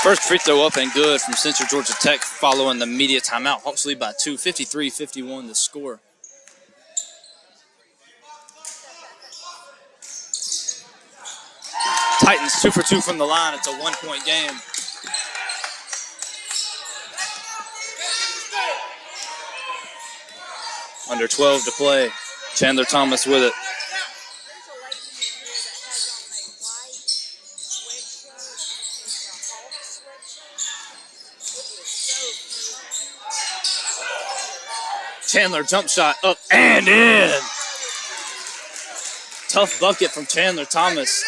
First free throw up and good from Central Georgia Tech following the media timeout. Hawks lead by 2, 53-51 the score. Titans 2 for 2 from the line. It's a 1-point game. Under 12 to play. Chandler Thomas with it. Chandler jump shot up and in. Tough bucket from Chandler Thomas.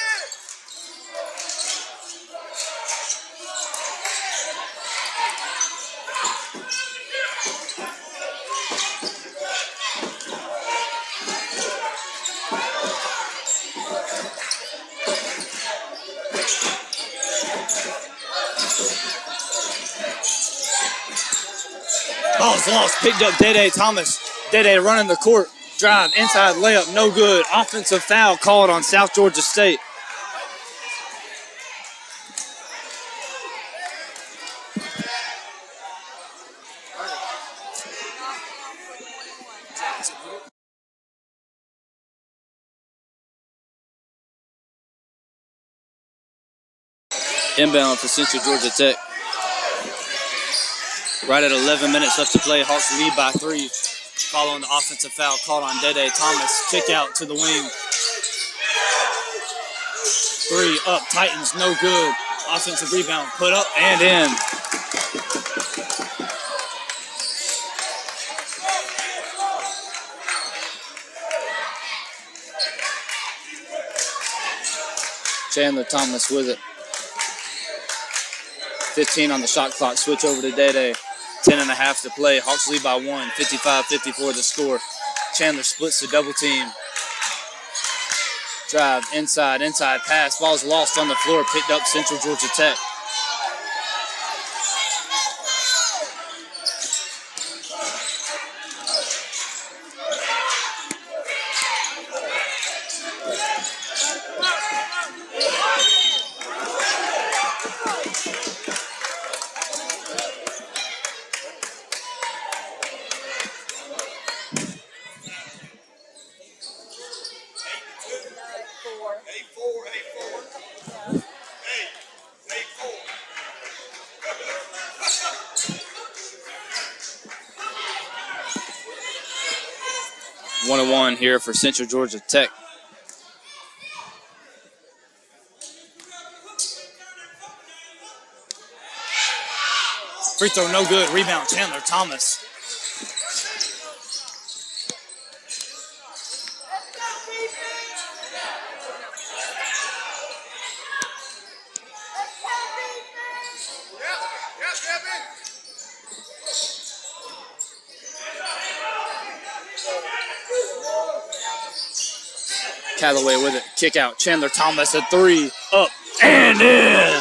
Ball's lost, picked up Dede Thomas. Dede running the court, drive, inside layup, no good. Offensive foul called on South Georgia State. Inbound for Central Georgia Tech. Right at 11 minutes left to play. Hawks lead by 3. Following the offensive foul called on Dede Thomas. Kick out to the wing. 3 up. Titans, no good. Offensive rebound, put up and in. Chandler Thomas with it. 15 on the shot clock. Switch over to Dede. 10.5 to play. Hawks lead by 1. 55-54 the score. Chandler splits the double team. Drive, inside pass. Ball's lost on the floor. Picked up Central Georgia Tech. 1-1 here for Central Georgia Tech. Free throw no good. Rebound Chandler Thomas. Callaway with it. Kick out. Chandler Thomas a three. Up and in.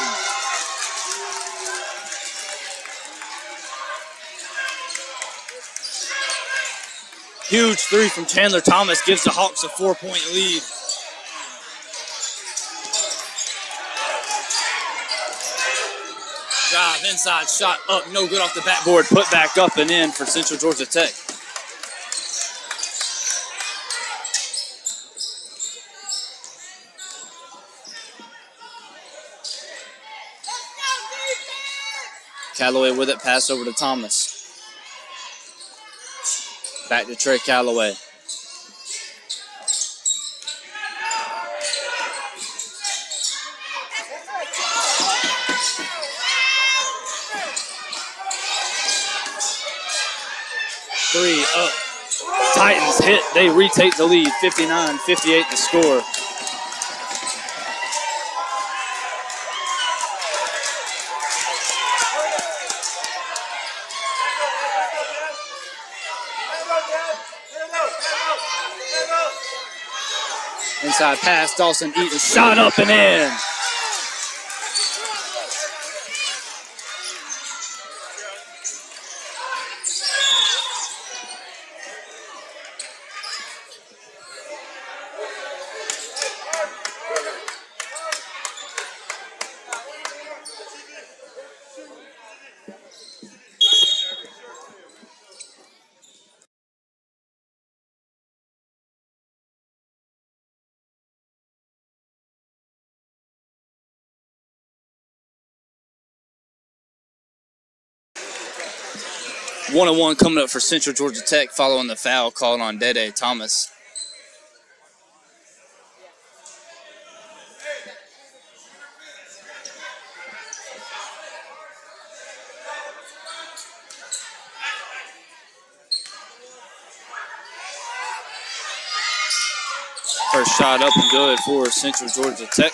Huge three from Chandler Thomas gives the Hawks a 4-point lead. Drive inside shot up. No good off the backboard. Put back up and in for Central Georgia Tech. Callaway with it, pass over to Thomas. Back to Trey Callaway. Three up. Titans hit. They retake the lead. 59-58 the score. Inside pass, Dawson Eaton, shot up and in. One and one coming up for Central Georgia Tech following the foul called on Dede Thomas. First shot up and good for Central Georgia Tech.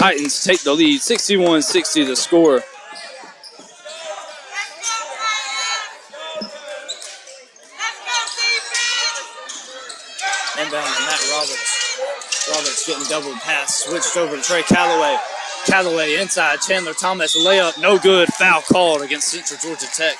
Titans take the lead, 61-60 the score. Inbound to Matt Roberts. Roberts getting double pass, switched over to Trey Callaway. Callaway inside, Chandler Thomas, layup, no good. Foul called against Central Georgia Tech.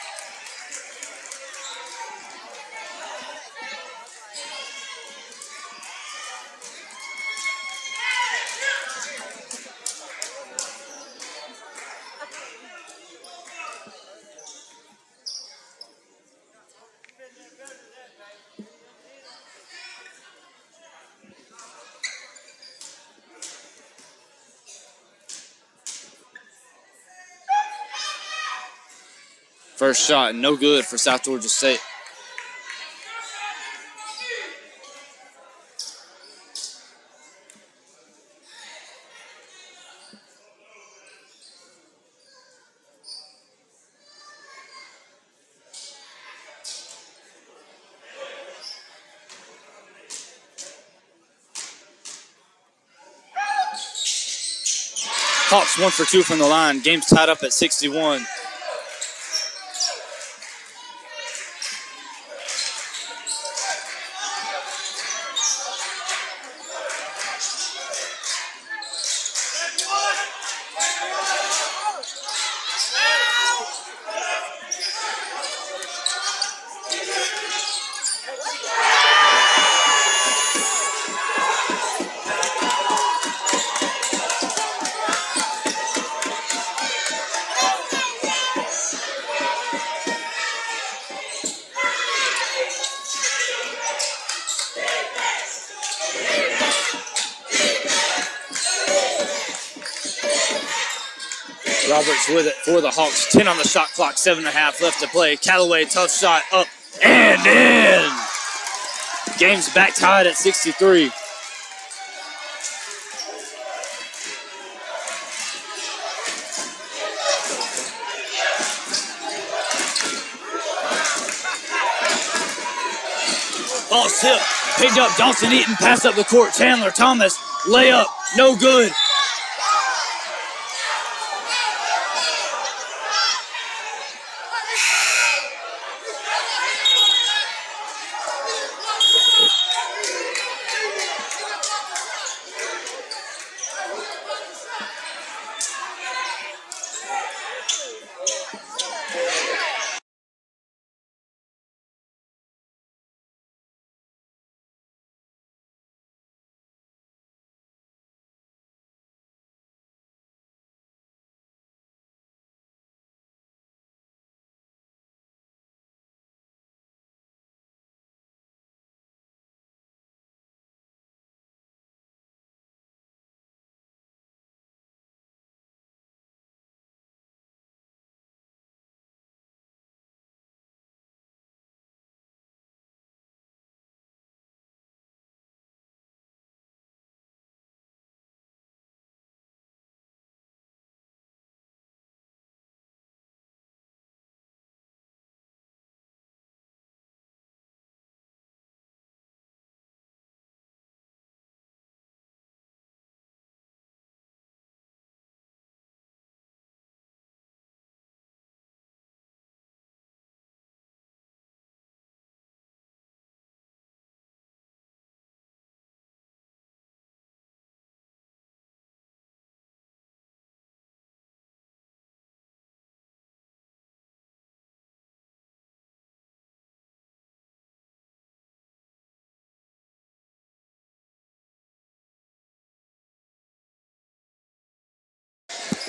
First shot, no good for South Georgia State. Hawks 1 for 2 from the line. Game's tied up at 61. Roberts with it for the Hawks. 10 on the shot clock, 7.5 left to play. Callaway, tough shot, up and in. Game's back tied at 63. Ball tip, picked up. Dawson Eaton, pass up the court. Chandler Thomas, layup, no good.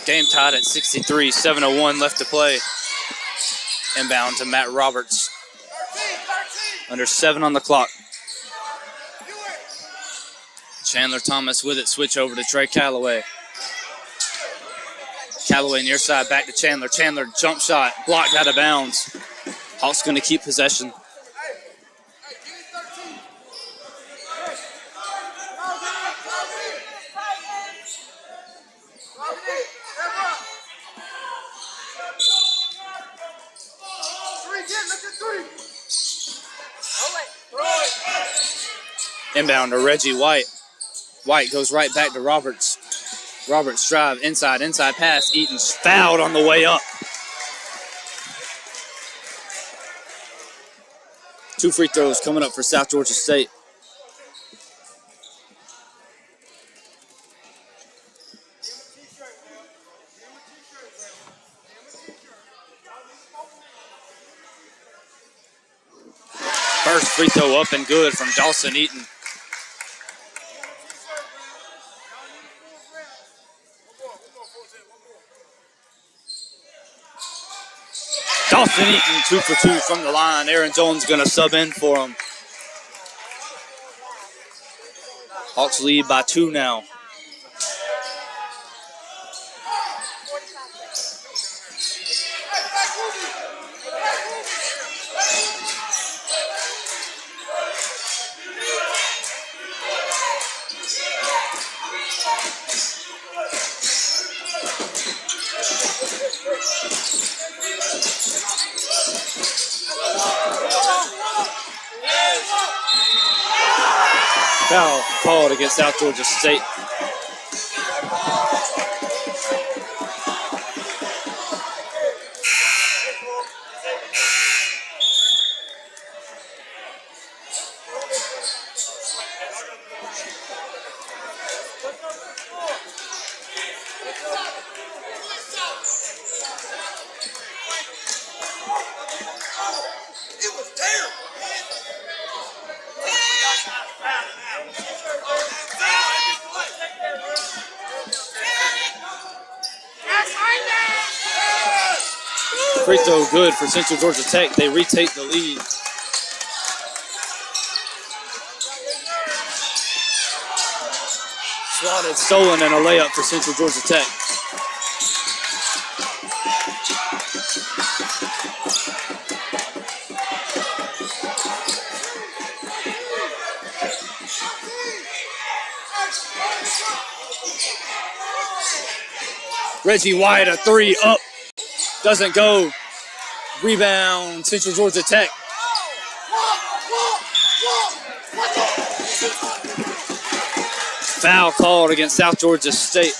Game tied at 63, 7:01 left to play. Inbound to Matt Roberts. Under 7 on the clock. Chandler Thomas with it, switch over to Trey Callaway. Callaway near side, back to Chandler. Chandler, jump shot, blocked out of bounds. Hawks going to keep possession. Inbound to Reggie White. White goes right back to Roberts. Roberts drive, inside pass. Eaton's fouled on the way up. 2 free throws coming up for South Georgia State. First free throw up and good from Dawson Eaton. Dawson Eaton 2 for 2 from the line. Aaron Jones going to sub in for him. Hawks lead by 2 now. Foul called against South Georgia State. Free throw good for Central Georgia Tech. They retake the lead. Swatted, stolen, and a layup for Central Georgia Tech. Reggie White, a three up. Doesn't go. Rebound, Central Georgia Tech. Foul called against South Georgia State.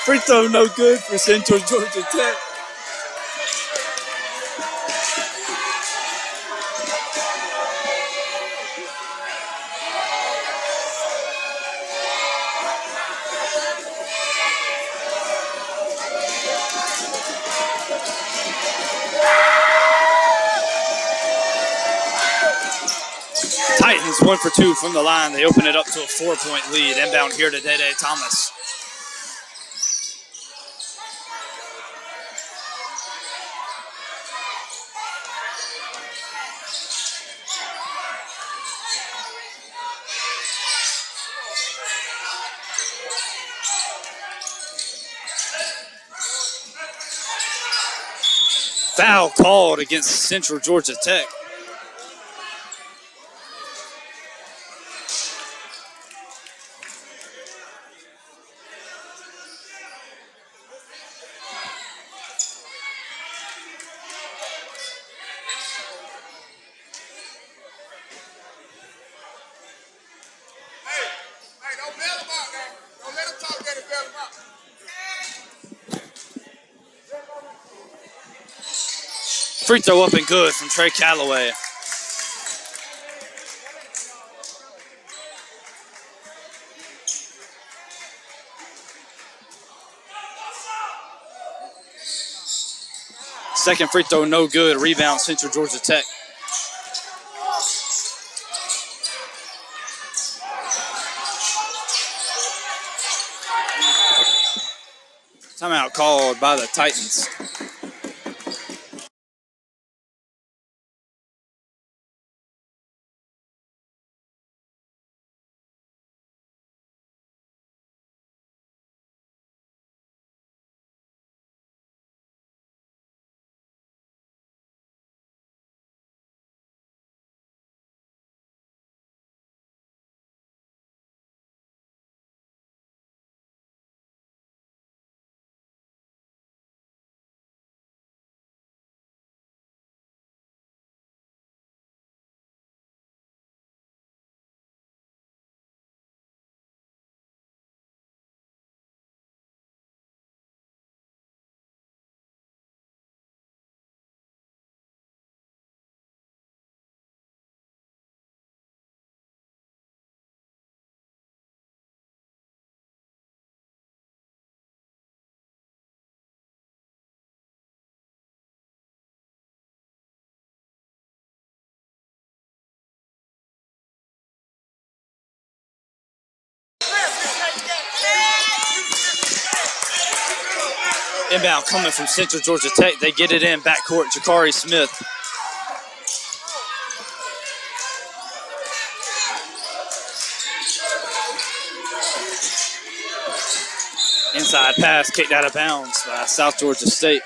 Free throw no good for Central Georgia Tech. Titans 1 for 2 from the line. They open it up to a 4-point lead. Inbound here to Dede Thomas. Foul called against Central Georgia Tech. Don't let him out now. Don't let him talk that and bail him out. Free throw up and good from Trey Calloway. Second free throw no good. Rebound Central Georgia Tech. Timeout called by the Titans. Inbound coming from Central Georgia Tech. They get it in backcourt. Jakari Smith. Inside pass kicked out of bounds by South Georgia State.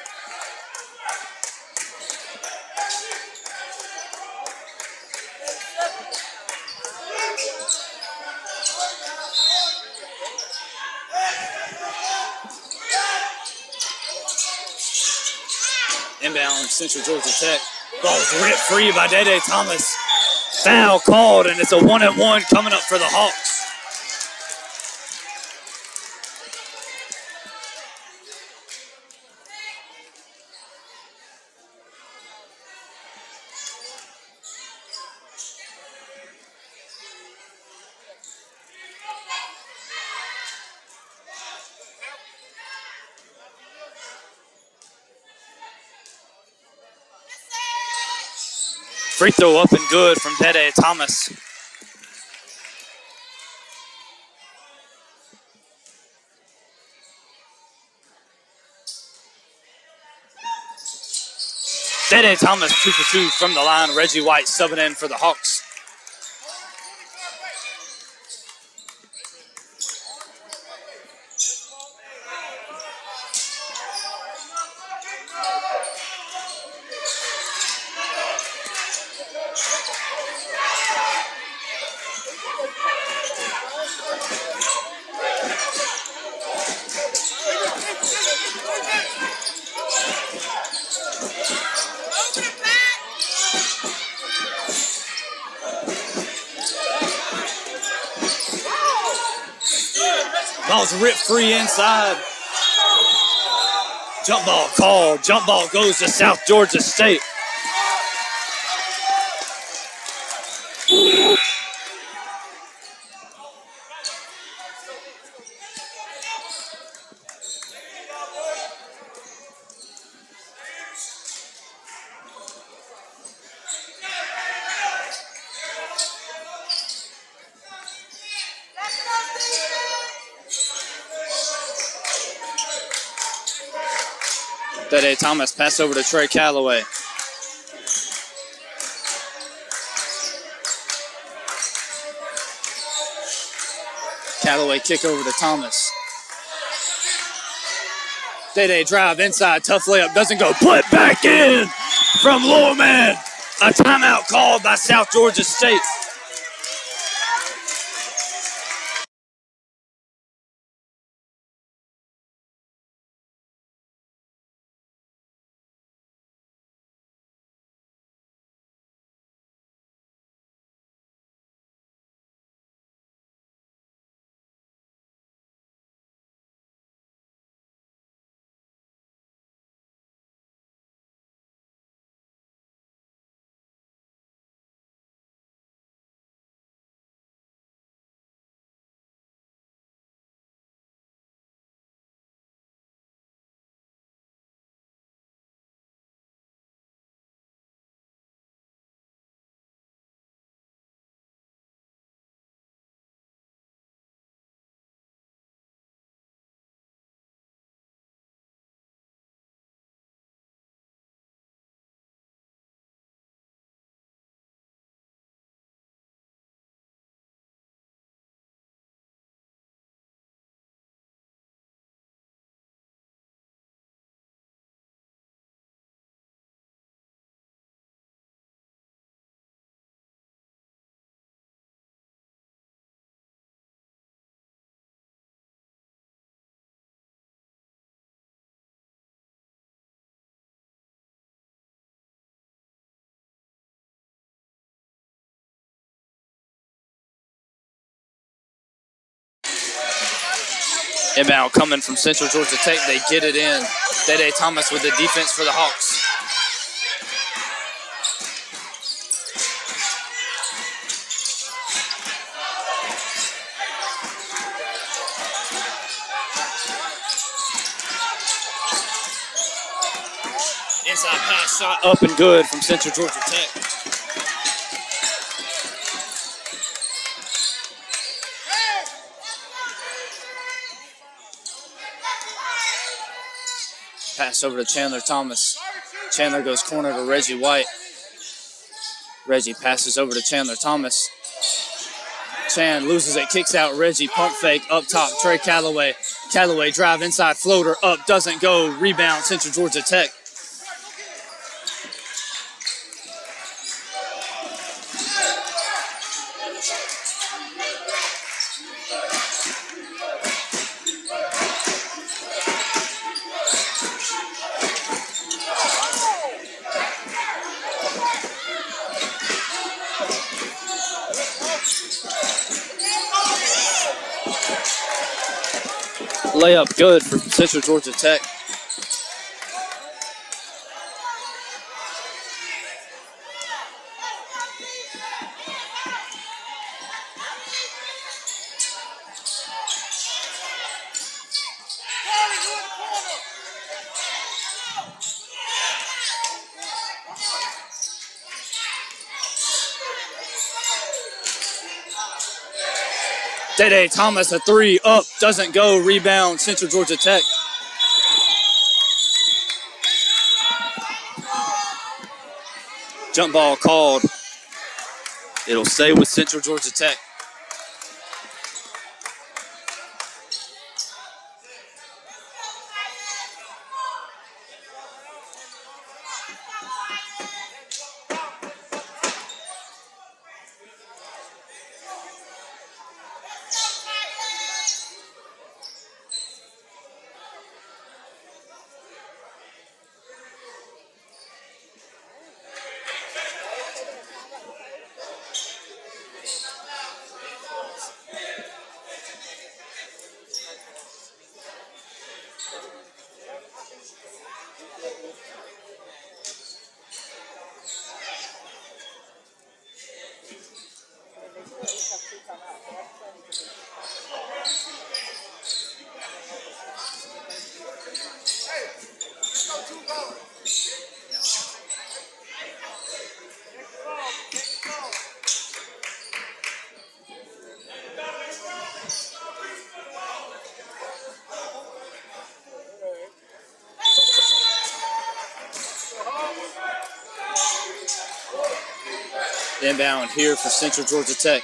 Inbound Central Georgia Tech. Ball was ripped free by Dede Thomas. Foul called, and it's a 1-and-1 coming up for the Hawks. Free throw up and good from Dede Thomas. Dede Thomas 2 for 2 from the line. Reggie White subbing in for the Hawks. Ball's ripped free inside. Jump ball called. Jump ball goes to South Georgia State. Dede Thomas pass over to Trey Calloway. Calloway kick over to Thomas. Dede drive inside, tough layup, doesn't go. Put back in from Lawman. A timeout called by South Georgia State. Inbound coming from Central Georgia Tech. They get it in. Dede Thomas with the defense for the Hawks. Inside pass shot up and good from Central Georgia Tech. Pass over to Chandler Thomas. Chandler goes corner to Reggie White. Reggie passes over to Chandler Thomas. Chan loses it, kicks out Reggie, pump fake up top, Trey Calloway. Calloway drive inside, floater up, doesn't go, rebound Central Georgia Tech. Layup good for Central Georgia Tech. Day Thomas, a three, up, doesn't go, rebound, Central Georgia Tech. Jump ball called. It'll stay with Central Georgia Tech. Inbound here for Central Georgia Tech.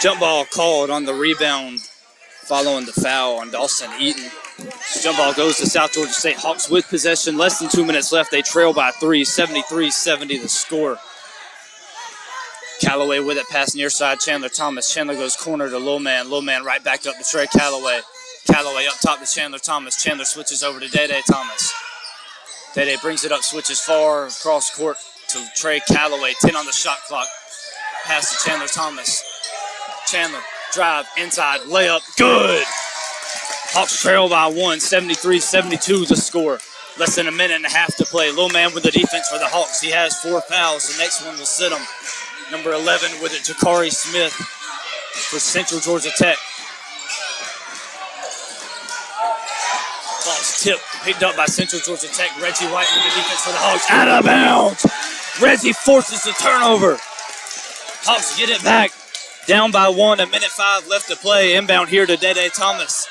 Jump ball called on the rebound following the foul on Dawson Eaton. Jump ball goes to South Georgia State. Hawks with possession. Less than 2 minutes left. They trail by 3. 73-70 the score. Callaway with it. Pass near side. Chandler Thomas. Chandler goes corner to Low Man. Low Man right back up to Trey Callaway. Callaway up top to Chandler Thomas. Chandler switches over to Day Thomas. Day brings it up. Switches far across court to Trey Callaway. 10 on the shot clock. Pass to Chandler Thomas. Chandler, drive, inside, layup, good. Hawks trail by 1, 73-72 the score. Less than a minute and a half to play. Low Man with the defense for the Hawks. He has 4 fouls. The next one will sit him. Number 11 with it, Jakari Smith for Central Georgia Tech. Ball's tipped, picked up by Central Georgia Tech. Reggie White with the defense for the Hawks. Out of bounds. Reggie forces the turnover. Hawks get it back. Down by 1, a minute 5 left to play. Inbound here to Day Thomas.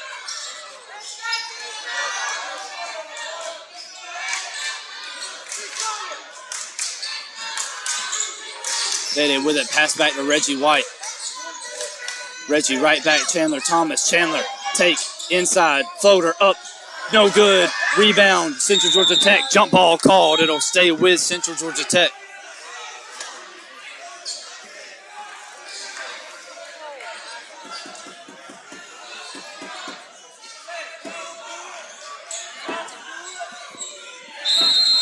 Day with it, pass back to Reggie White. Reggie right back, Chandler Thomas. Chandler, take, inside, floater, up, no good. Rebound, Central Georgia Tech. Jump ball called. It'll stay with Central Georgia Tech.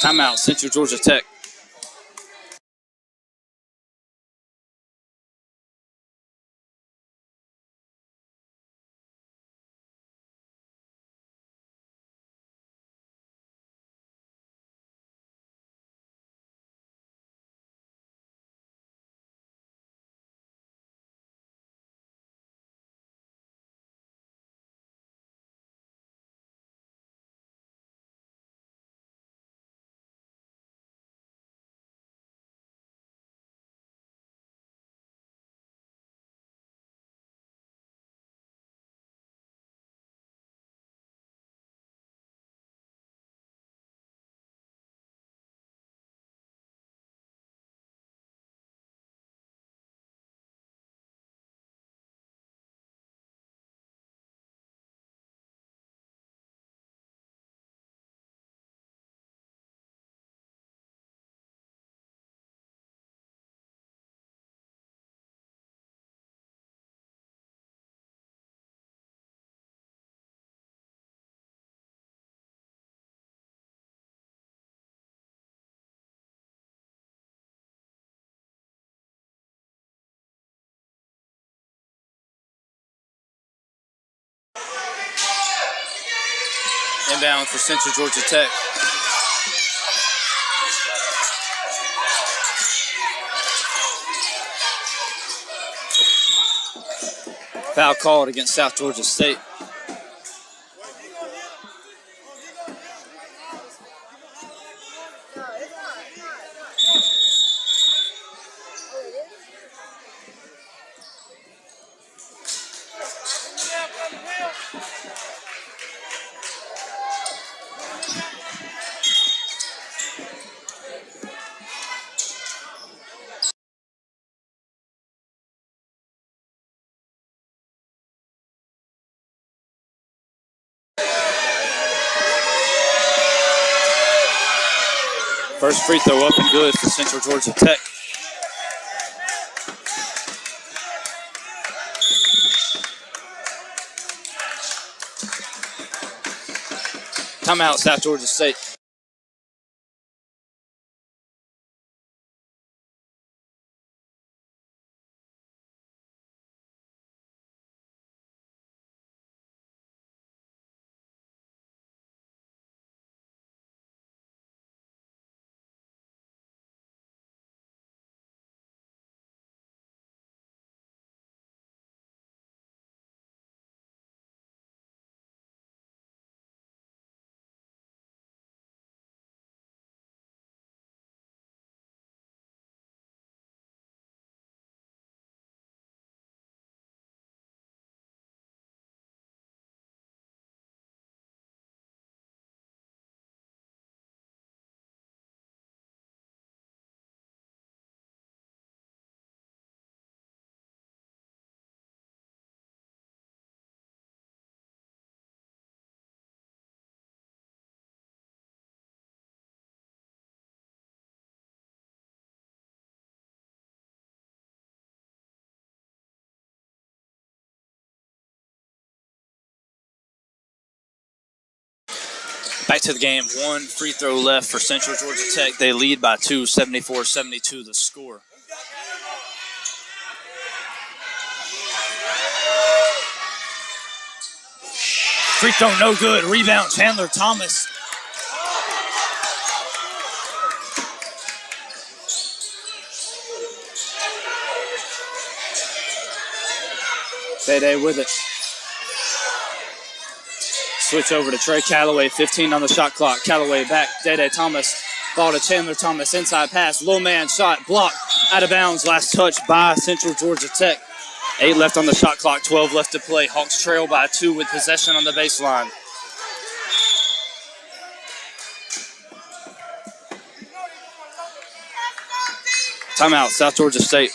Timeout, Central Georgia Tech. Inbound for Central Georgia Tech. Foul called against South Georgia State. First free throw up and good for Central Georgia Tech. Timeout, South Georgia State. Back to the game. One free throw left for Central Georgia Tech. They lead by 2, 74-72 the score. Free throw no good. Rebound Chandler Thomas. Day with it. Switch over to Trey Calloway, 15 on the shot clock. Calloway back, Day Thomas. Ball to Chandler Thomas, inside pass, low man shot, blocked, out of bounds. Last touch by Central Georgia Tech. 8 left on the shot clock, 12 left to play. Hawks trail by 2 with possession on the baseline. Timeout, South Georgia State.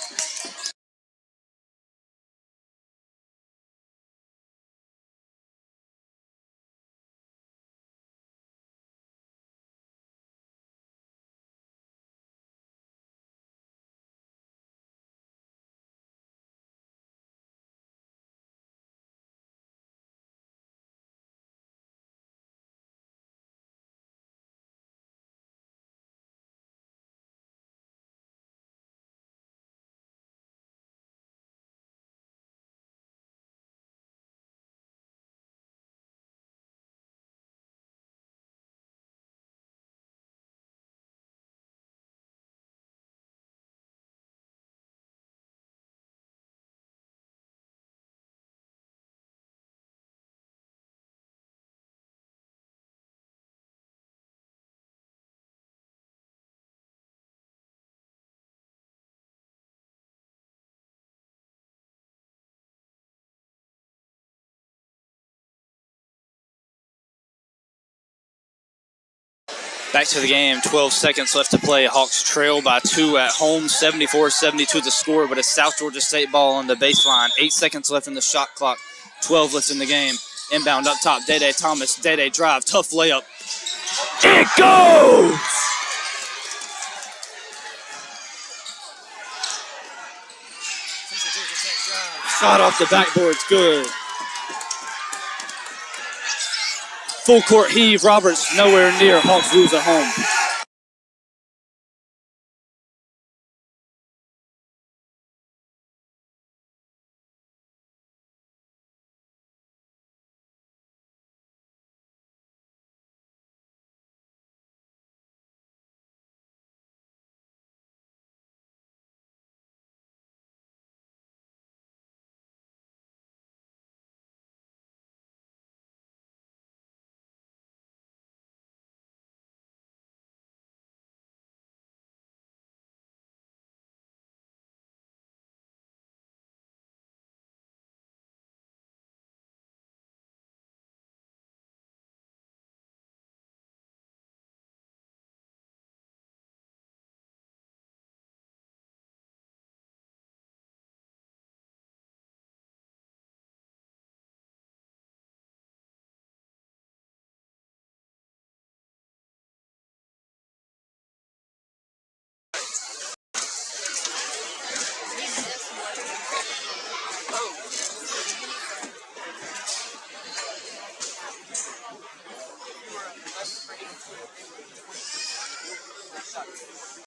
Back to the game, 12 seconds left to play. Hawks trail by 2 at home, 74-72 the score, but it's South Georgia State ball on the baseline. 8 seconds left in the shot clock, 12 left in the game. Inbound up top, Day Thomas, Day drive, tough layup. It goes! Shot off the backboard's good. Full court heave, Roberts nowhere near. Hawks lose at home.